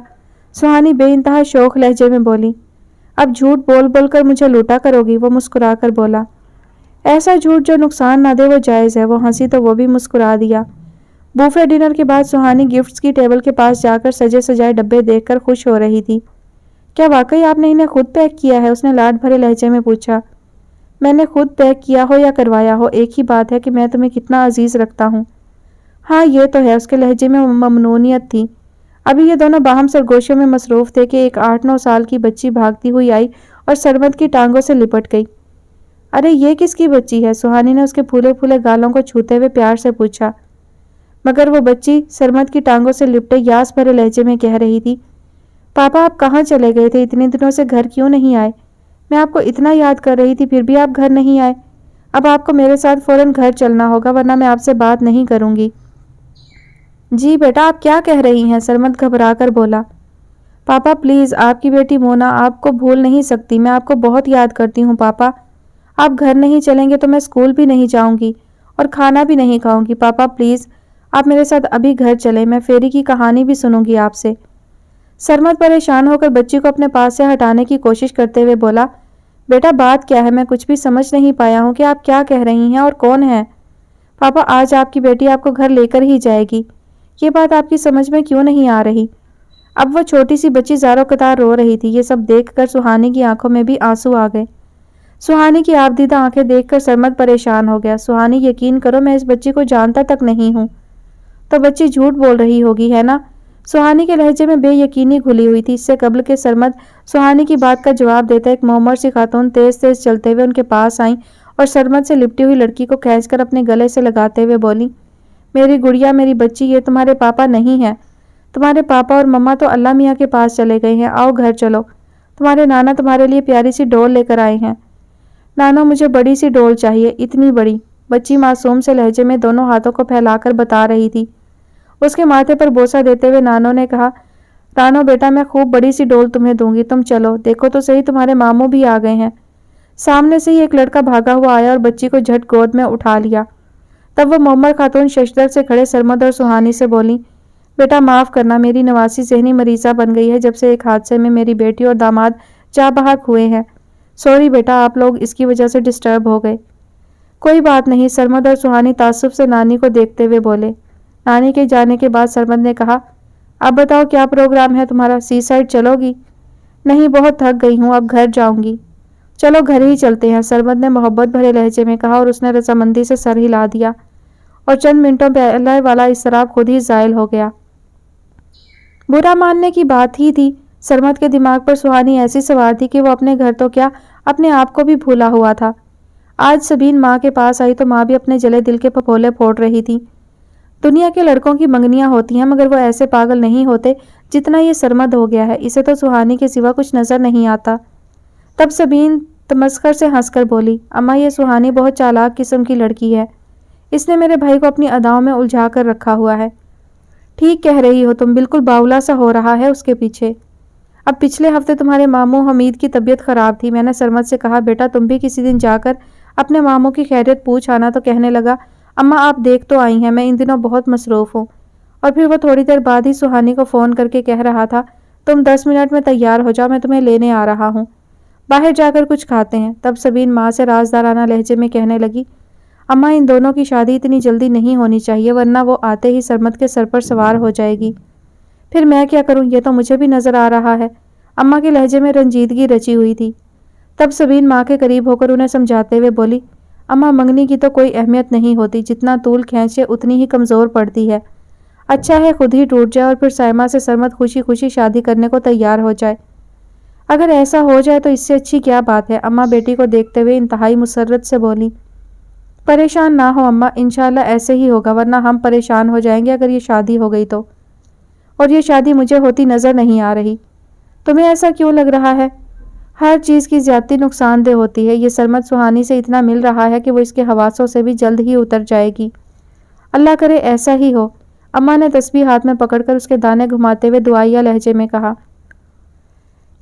سہانی بے انتہا شوق لہجے میں بولی۔ اب جھوٹ بول بول کر مجھے لوٹا کرو گی؟ وہ مسکرا کر بولا۔ ایسا جھوٹ جو نقصان نہ دے وہ جائز ہے۔ وہ ہنسی تو وہ بھی مسکرا دیا۔ بوفے ڈنر کے بعد سہانی گفٹس کی ٹیبل کے پاس جا کر سجے سجائے ڈبے دیکھ کر خوش ہو رہی تھی۔ کیا واقعی آپ نے انہیں خود پیک کیا ہے؟ اس نے لاڈ بھرے لہجے میں پوچھا۔ میں نے خود پیک کیا ہو یا کروایا ہو، ایک ہی بات ہے کہ میں تمہیں کتنا عزیز رکھتا ہوں۔ ہاں یہ تو ہے، اس کے لہجے میں ممنونیت تھی۔ ابھی یہ دونوں باہم سرگوشیوں میں مصروف تھے کہ ایک 8-9 سال کی بچی بھاگتی ہوئی آئی اور سرمد کی ٹانگوں سے لپٹ گئی۔ ارے یہ کس کی بچی ہے؟ سہانی نے اس کے پھولے پھولے گالوں کو چھوتے ہوئے پیار سے پوچھا۔ مگر وہ بچی سرمد کی ٹانگوں سے لپٹے یاس بھرے لہجے میں کہہ رہی تھی، پاپا آپ کہاں چلے گئے تھے؟ اتنے دنوں سے گھر کیوں نہیں آئے؟ میں آپ کو اتنا یاد کر رہی تھی پھر بھی آپ گھر نہیں آئے۔ اب آپ کو میرے ساتھ فوراً گھر چلنا ہوگا ورنہ میں آپ سے بات نہیں کروں گی۔ جی بیٹا، آپ کیا کہہ رہی ہیں؟ سرمد گھبرا کر بولا۔ پاپا پلیز، آپ کی بیٹی مونا آپ کو بھول نہیں سکتی، میں آپ کو بہت یاد کرتی ہوں پاپا۔ آپ گھر نہیں چلیں گے تو میں اسکول بھی نہیں جاؤں گی اور کھانا بھی نہیں کھاؤں گی۔ پاپا پلیز، آپ میرے ساتھ ابھی گھر چلیں، میں فیری کی کہانی بھی سنوں گی آپ سے۔ سرمد پریشان ہو کر بچی کو اپنے پاس سے ہٹانے کی کوشش کرتے ہوئے بولا، بیٹا بات کیا ہے؟ میں کچھ بھی سمجھ نہیں پایا ہوں کہ آپ کیا کہہ رہی ہیں اور کون ہیں؟ پاپا آج آپ کی بیٹی آپ کو گھر لے کر ہی جائے گی، یہ بات آپ کی سمجھ میں کیوں نہیں آ رہی؟ اب وہ چھوٹی سی بچی زاروں قطار رو رہی تھی۔ یہ سب دیکھ کر سہانی کی آنکھوں میں بھی آنسو آ گئے۔ سہانی کی آپ دیدہ آنکھیں دیکھ کر سرمد پریشان ہو گیا۔ سہانی یقین کرو میں اس بچی کو جانتا تک نہیں ہوں۔ تو بچی جھوٹ بول رہی ہوگی ہے نا؟ سہانی کے لہجے میں بے یقینی گھلی ہوئی تھی۔ اس سے قبل کہ سرمد سہانی کی بات کا جواب دیتا، ایک معمر سی خاتون تیز تیز چلتے ہوئے ان کے پاس آئیں اور سرمد سے لپٹی ہوئی لڑکی کو کھینچ کر اپنے گلے سے لگاتے ہوئے بولی، میری گڑیا، میری بچی، یہ تمہارے پاپا نہیں ہے۔ تمہارے پاپا اور مما تو اللہ میاں کے پاس چلے گئے ہیں، آؤ گھر چلو، تمہارے نانا تمہارے لیے پیاری سی ڈول لے کر آئے ہیں۔ نانو مجھے بڑی سی ڈول چاہیے، اتنی بڑی، बच्ची मासूम से लहजे में दोनों हाथों को फैलाकर बता रही थी। उसके माथे पर बोसा देते हुए नानो ने कहा, रानो बेटा, मैं खूब बड़ी सी डोल तुम्हें दूंगी, तुम चलो, देखो तो सही तुम्हारे मामू भी आ गए हैं। सामने से ही एक लड़का भागा हुआ आया और बच्ची को झट गोद में उठा लिया। तब वो मोहम्मद खातून शशदर से खड़े सरमद और सुहानी से बोली, बेटा माफ़ करना, मेरी नवासी ज़हनी मरीज़ा बन गई है जब से एक हादसे में मेरी बेटी और दामाद जा बहक हुए हैं। सॉरी बेटा, आप लोग इसकी वजह से डिस्टर्ब हो गए। कोई बात नहीं, सरमद और सुहानी तासुब से नानी को देखते हुए बोले। नानी के जाने के बाद सरमद ने कहा, अब बताओ क्या प्रोग्राम है तुम्हारा, सी साइड चलोगी? नहीं, बहुत थक गई हूँ, अब घर जाऊंगी। चलो घर ही चलते हैं, सरमद ने मोहब्बत भरे लहजे में कहा और उसने रजामंदी से सर हिला दिया और चंद मिनटों में अल्लाह वाला इसराब खुद ही ज़ायल हो गया। बुरा मानने की बात ही थी। सरमद के दिमाग पर सुहानी ऐसी सवार थी कि वो अपने घर तो क्या, अपने आप को भी भूला हुआ था। आज सबीन माँ के पास आई तो माँ भी अपने जले दिल के फफोले फोड़ रही थी। दुनिया के लड़कों की मंगनियाँ होती हैं, मगर वो ऐसे पागल नहीं होते जितना ये सरमद हो गया है। इसे तो सुहानी के सिवा कुछ नज़र नहीं आता। तब सबीन तमस्कर से हंसकर बोली, अम्मा, ये सुहानी बहुत चालाक किस्म की लड़की है। इसने मेरे भाई को अपनी अदाओं में उलझा कर रखा हुआ है। ठीक कह रही हो तुम, बिल्कुल बावला सा हो रहा है उसके पीछे। अब पिछले हफ्ते तुम्हारे मामू हमीद की तबीयत खराब थी। मैंने सरमद से कहा, बेटा तुम भी किसी दिन जाकर अपने मामू की खैरियत पूछ आना, तो कहने लगा, अम्मा आप देख तो आई हैं, मैं इन दिनों बहुत मसरूफ़ हूँ। और फिर वो थोड़ी देर बाद ही सुहानी को फ़ोन करके कह रहा था, तुम 10 मिनट में तैयार हो जाओ, मैं तुम्हें लेने आ रहा हूँ, बाहर जाकर कुछ खाते हैं। तब सबीन माँ से राजदाराना लहजे में कहने लगी, अम्मा इन दोनों की शादी इतनी जल्दी नहीं होनी चाहिए, वरना वो आते ही सरमद के सर पर सवार हो जाएगी। फिर मैं क्या करूं, ये तो मुझे भी नज़र आ रहा है। अम्मा के लहजे में रंजीदगी रची हुई थी। तब सबीन माँ के करीब होकर उन्हें समझाते हुए बोली, अम्मा मंगनी की तो कोई अहमियत नहीं होती, जितना तूल खींचे उतनी ही कमज़ोर पड़ती है। अच्छा है खुद ही टूट जाए और फिर साइमा से सरमद खुशी खुशी शादी करने को तैयार हो जाए। अगर ऐसा हो जाए तो इससे अच्छी क्या बात है। अम्मा बेटी को देखते हुए इंतहाई मुसर्रत से बोली, परेशान ना हो अम्मा, इंशाल्लाह ऐसे ही होगा, वरना हम परेशान हो जाएंगे अगर ये शादी हो गई तो। और ये शादी मुझे होती नज़र नहीं आ रही। तुम्हें ऐसा क्यों लग रहा है? हर चीज़ की ज़्यादती नुकसानदेह होती है। ये सरमद सुहानी से इतना मिल रहा है कि वो इसके हवासों से भी जल्द ही उतर जाएगी। अल्लाह करे ऐसा ही हो। अम्मा ने तस्बीह हाथ में पकड़कर उसके दाने घुमाते हुए दुआइया लहजे में कहा।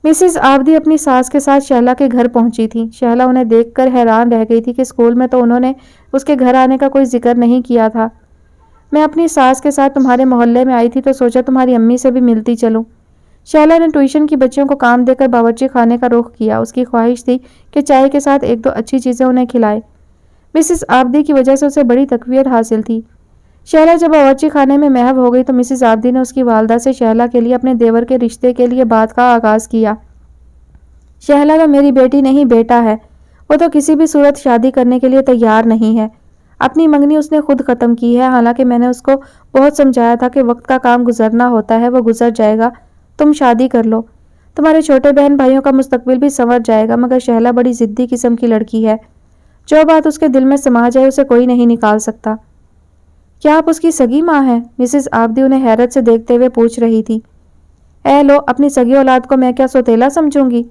मिसेस आबदी अपनी सास के साथ शहला के घर पहुंची थी। शहला उन्हें देखकर हैरान रह गई थी कि स्कूल में तो उन्होंने उसके घर आने का कोई जिक्र नहीं किया था। मैं अपनी सास के साथ तुम्हारे मोहल्ले में आई थी तो सोचा तुम्हारी अम्मी से भी मिलती चलूं। शहला ने ट्यूशन की बच्चियों को काम देकर बावर्ची खाने का रुख किया। उसकी ख्वाहिश थी कि चाय के साथ एक दो अच्छी चीज़ें उन्हें खिलाए। मिसेस आबदी की वजह से उसे बड़ी तकवीत हासिल थी। शहला जब बावर्ची खाने में महव हो गई तो मिसेस आबदी ने उसकी वालदा से शहला के लिए अपने देवर के रिश्ते के लिए बात का आगाज़ किया। शहला तो मेरी बेटी नहीं, बेटा है। वो तो किसी भी सूरत शादी करने के लिए तैयार नहीं है। अपनी मंगनी उसने खुद ख़त्म की है। हालांकि मैंने उसको बहुत समझाया था कि वक्त का काम गुजरना होता है, वो गुजर जाएगा, तुम शादी कर लो, तुम्हारे छोटे बहन भाइयों का मुस्तकबिल भी संवर जाएगा। मगर शहला बड़ी ज़िद्दी किस्म की लड़की है। जो बात उसके दिल में समा जाए उसे कोई नहीं निकाल सकता। क्या आप उसकी सगी माँ हैं? मिसेस आबदी उन्हें हैरत से देखते हुए पूछ रही थी। ए लो, अपनी सगी औलाद को मैं क्या सौतेला समझूंगी?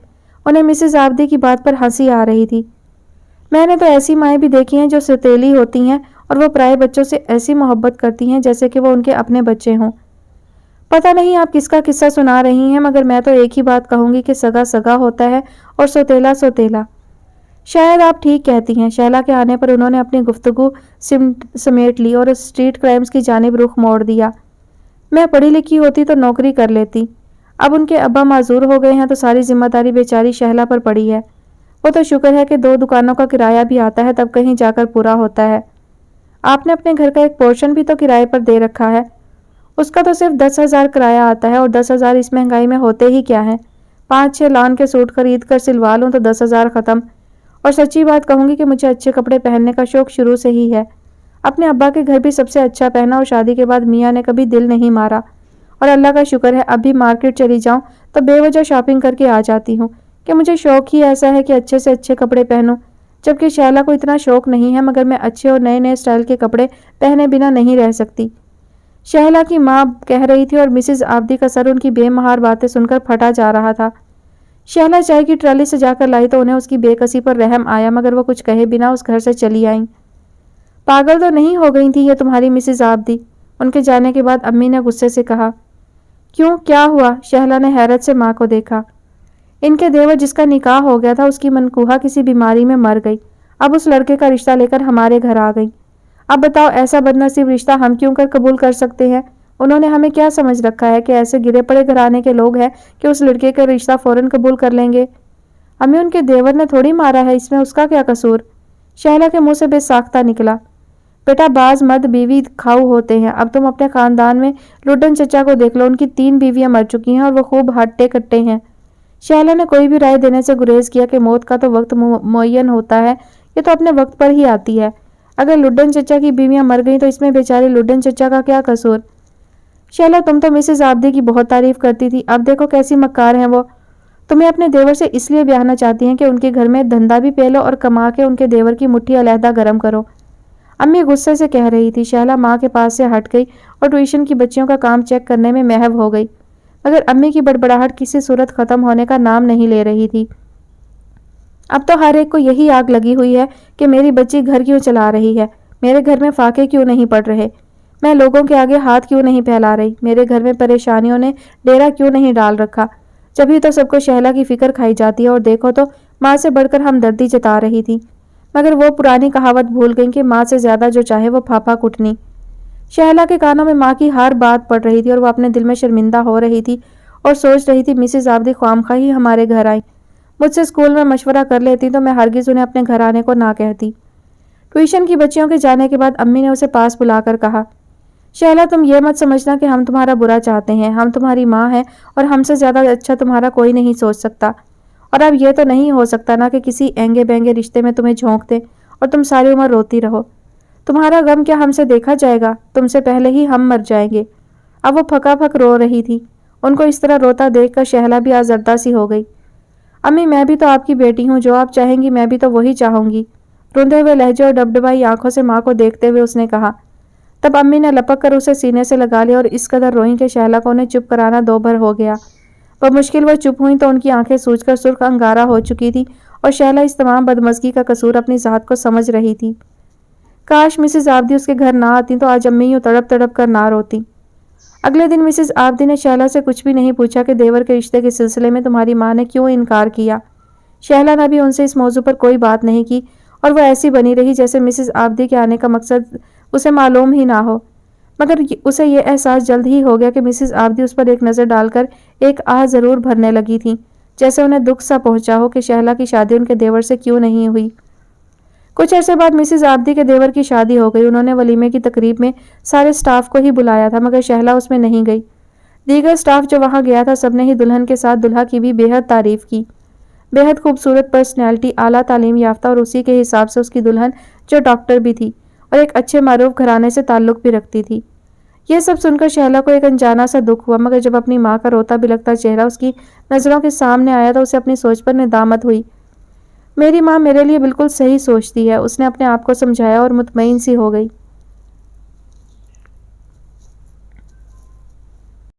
उन्हें मिसेस आबदी की बात पर हंसी आ रही थी। मैंने तो ऐसी माएँ भी देखी हैं जो सौतेली होती हैं और वो पराए बच्चों से ऐसी मोहब्बत करती हैं जैसे कि वो उनके अपने बच्चे हों। पता नहीं आप किसका किस्सा सुना रही हैं, मगर मैं तो एक ही बात कहूँगी कि सगा सगा होता है और सौतेला सौतेला। शायद आप ठीक कहती हैं। शहला के आने पर उन्होंने अपनी गुफ्तगू समेट ली और स्ट्रीट क्राइम्स की जानिब रुख मोड़ दिया। मैं पढ़ी लिखी होती तो नौकरी कर लेती। अब उनके अब्बा माजूर हो गए हैं तो सारी जिम्मेदारी बेचारी शहला पर पड़ी है। वो तो शुक्र है कि 2 दुकानों का किराया भी आता है, तब कहीं जाकर पूरा होता है। आपने अपने घर का एक पोर्शन भी तो किराए पर दे रखा है। उसका तो सिर्फ 10,000 किराया आता है और 10,000 इस महंगाई में होते ही क्या हैं। 5-6 लॉन के सूट खरीद कर सिलवा लूँ तो 10,000 ख़त्म। और सच्ची बात कहूँगी कि मुझे अच्छे कपड़े पहनने का शौक़ शुरू से ही है। अपने अब्बा के घर भी सबसे अच्छा पहना और शादी के बाद मियाँ ने कभी दिल नहीं मारा। और अल्लाह का शुक्र है अब भी मार्केट चली जाऊँ तो बेवजह शॉपिंग करके आ जाती हूँ कि मुझे शौक़ ही ऐसा है कि अच्छे से अच्छे कपड़े पहनूँ। जबकि शैला को इतना शौक़ नहीं है, मगर मैं अच्छे और नए नए स्टाइल के कपड़े पहने बिना नहीं रह सकती। शहला की माँ कह रही थी और मिसेस आबदी का सर उनकी बेमहार बातें सुनकर फटा जा रहा था। शहला चाय की ट्राली से जाकर लाई तो उन्हें उसकी बेकसी पर रहम आया, मगर वो कुछ कहे बिना उस घर से चली आईं। پاگل تو نہیں ہو گئی تھی یہ تمہاری مسز آبدی؟ ان کے جانے کے بعد امی نے غصے سے کہا۔ کیوں، کیا ہوا؟ شہلا نے حیرت سے ماں کو دیکھا۔ ان کے دیور جس کا نکاح ہو گیا تھا اس کی منکوحہ کسی بیماری میں مر گئی، اب اس لڑکے کا رشتہ لے کر ہمارے گھر آ گئی۔ اب بتاؤ ایسا بدنصیب رشتہ ہم کیوں کر قبول کر سکتے ہیں؟ انہوں نے ہمیں کیا سمجھ رکھا ہے کہ ایسے گرے پڑے گھرانے کے لوگ ہیں کہ اس لڑکے کا رشتہ فوراً قبول کر لیں گے؟ امی ان کے دیور نے تھوڑی مارا ہے، اس میں اس کا کیا قصور؟ شہلا کے منہ سے بے ساختہ نکلا۔ بیٹا بعض مرد بیوی کھاؤ ہوتے ہیں، اب تم اپنے خاندان میں لڈن چچا کو دیکھ لو، ان کی 3 بیویاں مر چکی ہیں اور وہ خوب ہٹے کٹے ہیں۔ شہلا نے کوئی بھی رائے دینے سے گریز کیا کہ موت کا تو وقت معین ہوتا ہے، یہ تو اپنے وقت پر ہی آتی ہے۔ اگر لڈن چچا کی بیویاں مر گئیں تو اس میں بیچارے لڈن چچا کا کیا قصور؟ شہلا تم تو مسز آبدی کی بہت تعریف کرتی تھی، اب دیکھو کیسی مکار ہیں وہ۔ تمہیں اپنے دیور سے اس لیے بیاہنا چاہتی ہیں کہ ان کے گھر میں دھندا بھی پہ لو اور کما کے ان کے دیور کی مٹھی علیحدہ گرم کرو۔ امی غصے سے کہہ رہی تھی۔ شہلا ماں کے پاس سے ہٹ گئی اور ٹیوشن کی بچیوں کا کام چیک کرنے میں محو ہو گئی، مگر امی کی بڑبڑاہٹ کسی صورت ختم ہونے کا نام نہیں لے رہی تھی۔ اب تو ہر ایک کو یہی آگ لگی ہوئی ہے کہ میری بچی گھر کیوں چلا رہی ہے، میرے گھر میں فاقے کیوں نہیں پڑ رہے، میں لوگوں کے آگے ہاتھ کیوں نہیں پھیلا رہی، میرے گھر میں پریشانیوں نے ڈیرا کیوں نہیں ڈال رکھا۔ جبھی تو سب کو شہلا کی فکر کھائی جاتی ہے، اور دیکھو تو ماں سے بڑھ کر ہمدردی جتا رہی تھی، مگر وہ پرانی کہاوت بھول گئیں کہ ماں سے زیادہ جو چاہے وہ پھاپا کٹنی۔ شہلا کے کانوں میں ماں کی ہر بات پڑ رہی تھی اور وہ اپنے دل میں شرمندہ ہو رہی تھی اور سوچ رہی تھی مسز آبدی خوامخواہ ہی ہمارے گھر آئیں، مجھ سے اسکول میں مشورہ کر لیتی تو میں ہرگز انہیں اپنے گھر آنے کو نہ کہتی۔ ٹیوشن کی بچیوں کے جانے کے بعد امی نے اسے پاس بلا کر کہا، شہلا تم یہ مت سمجھنا کہ ہم تمہارا برا چاہتے ہیں، ہم تمہاری ماں ہیں اور ہم سے زیادہ اچھا تمہارا کوئی نہیں سوچ سکتا، اور اب یہ تو نہیں ہو سکتا نا کہ کسی اینگے بینگے رشتے میں تمہیں جھونک دے اور تم ساری عمر روتی رہو۔ تمہارا غم کیا ہم سے دیکھا جائے گا؟ تم سے پہلے ہی ہم مر جائیں گے۔ اب وہ پھکا پھک رو رہی تھی، ان کو اس طرح روتا دیکھ کر شہلا بھی آزردہ سی ہو گئی۔ امی میں بھی تو آپ کی بیٹی ہوں، جو آپ چاہیں گی میں بھی تو وہی چاہوں گی، روندے ہوئے لہجے اور ڈبڈبائی آنکھوں سے ماں کو دیکھتے ہوئے اس نے کہا۔ تب امی نے لپک کر اسے سینے سے لگا لیا اور اس قدر روئیں کہ شہلا کو انہیں چپ کرانا دو بھر ہو گیا۔ بمشکل وہ چپ ہوئیں تو ان کی آنکھیں سوج کر سرخ انگارہ ہو چکی تھی اور شہلا اس تمام بدمزگی کا قصور اپنی ذات کو سمجھ رہی تھی۔ کاش مسز آبدی اس کے گھر نہ آتی تو آج امی یوں تڑپ تڑپ کر نہ روتی۔ اگلے دن مسز آبدی نے شہلا سے کچھ بھی نہیں پوچھا کہ دیور کے رشتے کے سلسلے میں تمہاری ماں نے کیوں انکار کیا۔ شہلا نے بھی ان سے اس موضوع پر کوئی بات نہیں کی اور وہ ایسی بنی رہی جیسے مسز آبدی کے آنے کا مقصد اسے معلوم ہی نہ ہو، مگر اسے یہ احساس جلد ہی ہو گیا کہ مسز آبدی اس پر ایک نظر ڈال کر ایک آہ ضرور بھرنے لگی تھی، جیسے انہیں دکھ سا پہنچا ہو کہ شہلا کی شادی ان کے دیور سے کیوں نہیں ہوئی۔ کچھ عرصے بعد مسز آبدی کے دیور کی شادی ہو گئی۔ انہوں نے ولیمے کی تقریب میں سارے سٹاف کو ہی بلایا تھا، مگر شہلا اس میں نہیں گئی۔ دیگر سٹاف جو وہاں گیا تھا سب نے ہی دلہن کے ساتھ دلہا کی بھی بے حد تعریف کی۔ بے حد خوبصورت پرسنالٹی، اعلیٰ تعلیم یافتہ، اور اسی کے حساب سے اس کی دلہن جو ڈاکٹر بھی تھی اور ایک اچھے معروف گھرانے سے تعلق بھی رکھتی تھی۔ یہ سب سن کر شہلا کو ایک انجانا سا دکھ ہوا، مگر جب اپنی ماں کا روتا بلکتا چہرہ اس کی نظروں کے سامنے آیا تو اسے اپنی سوچ پر ندامت ہوئی۔ میری ماں میرے لیے بالکل صحیح سوچتی ہے، اس نے اپنے آپ کو سمجھایا اور مطمئن سی ہو گئی۔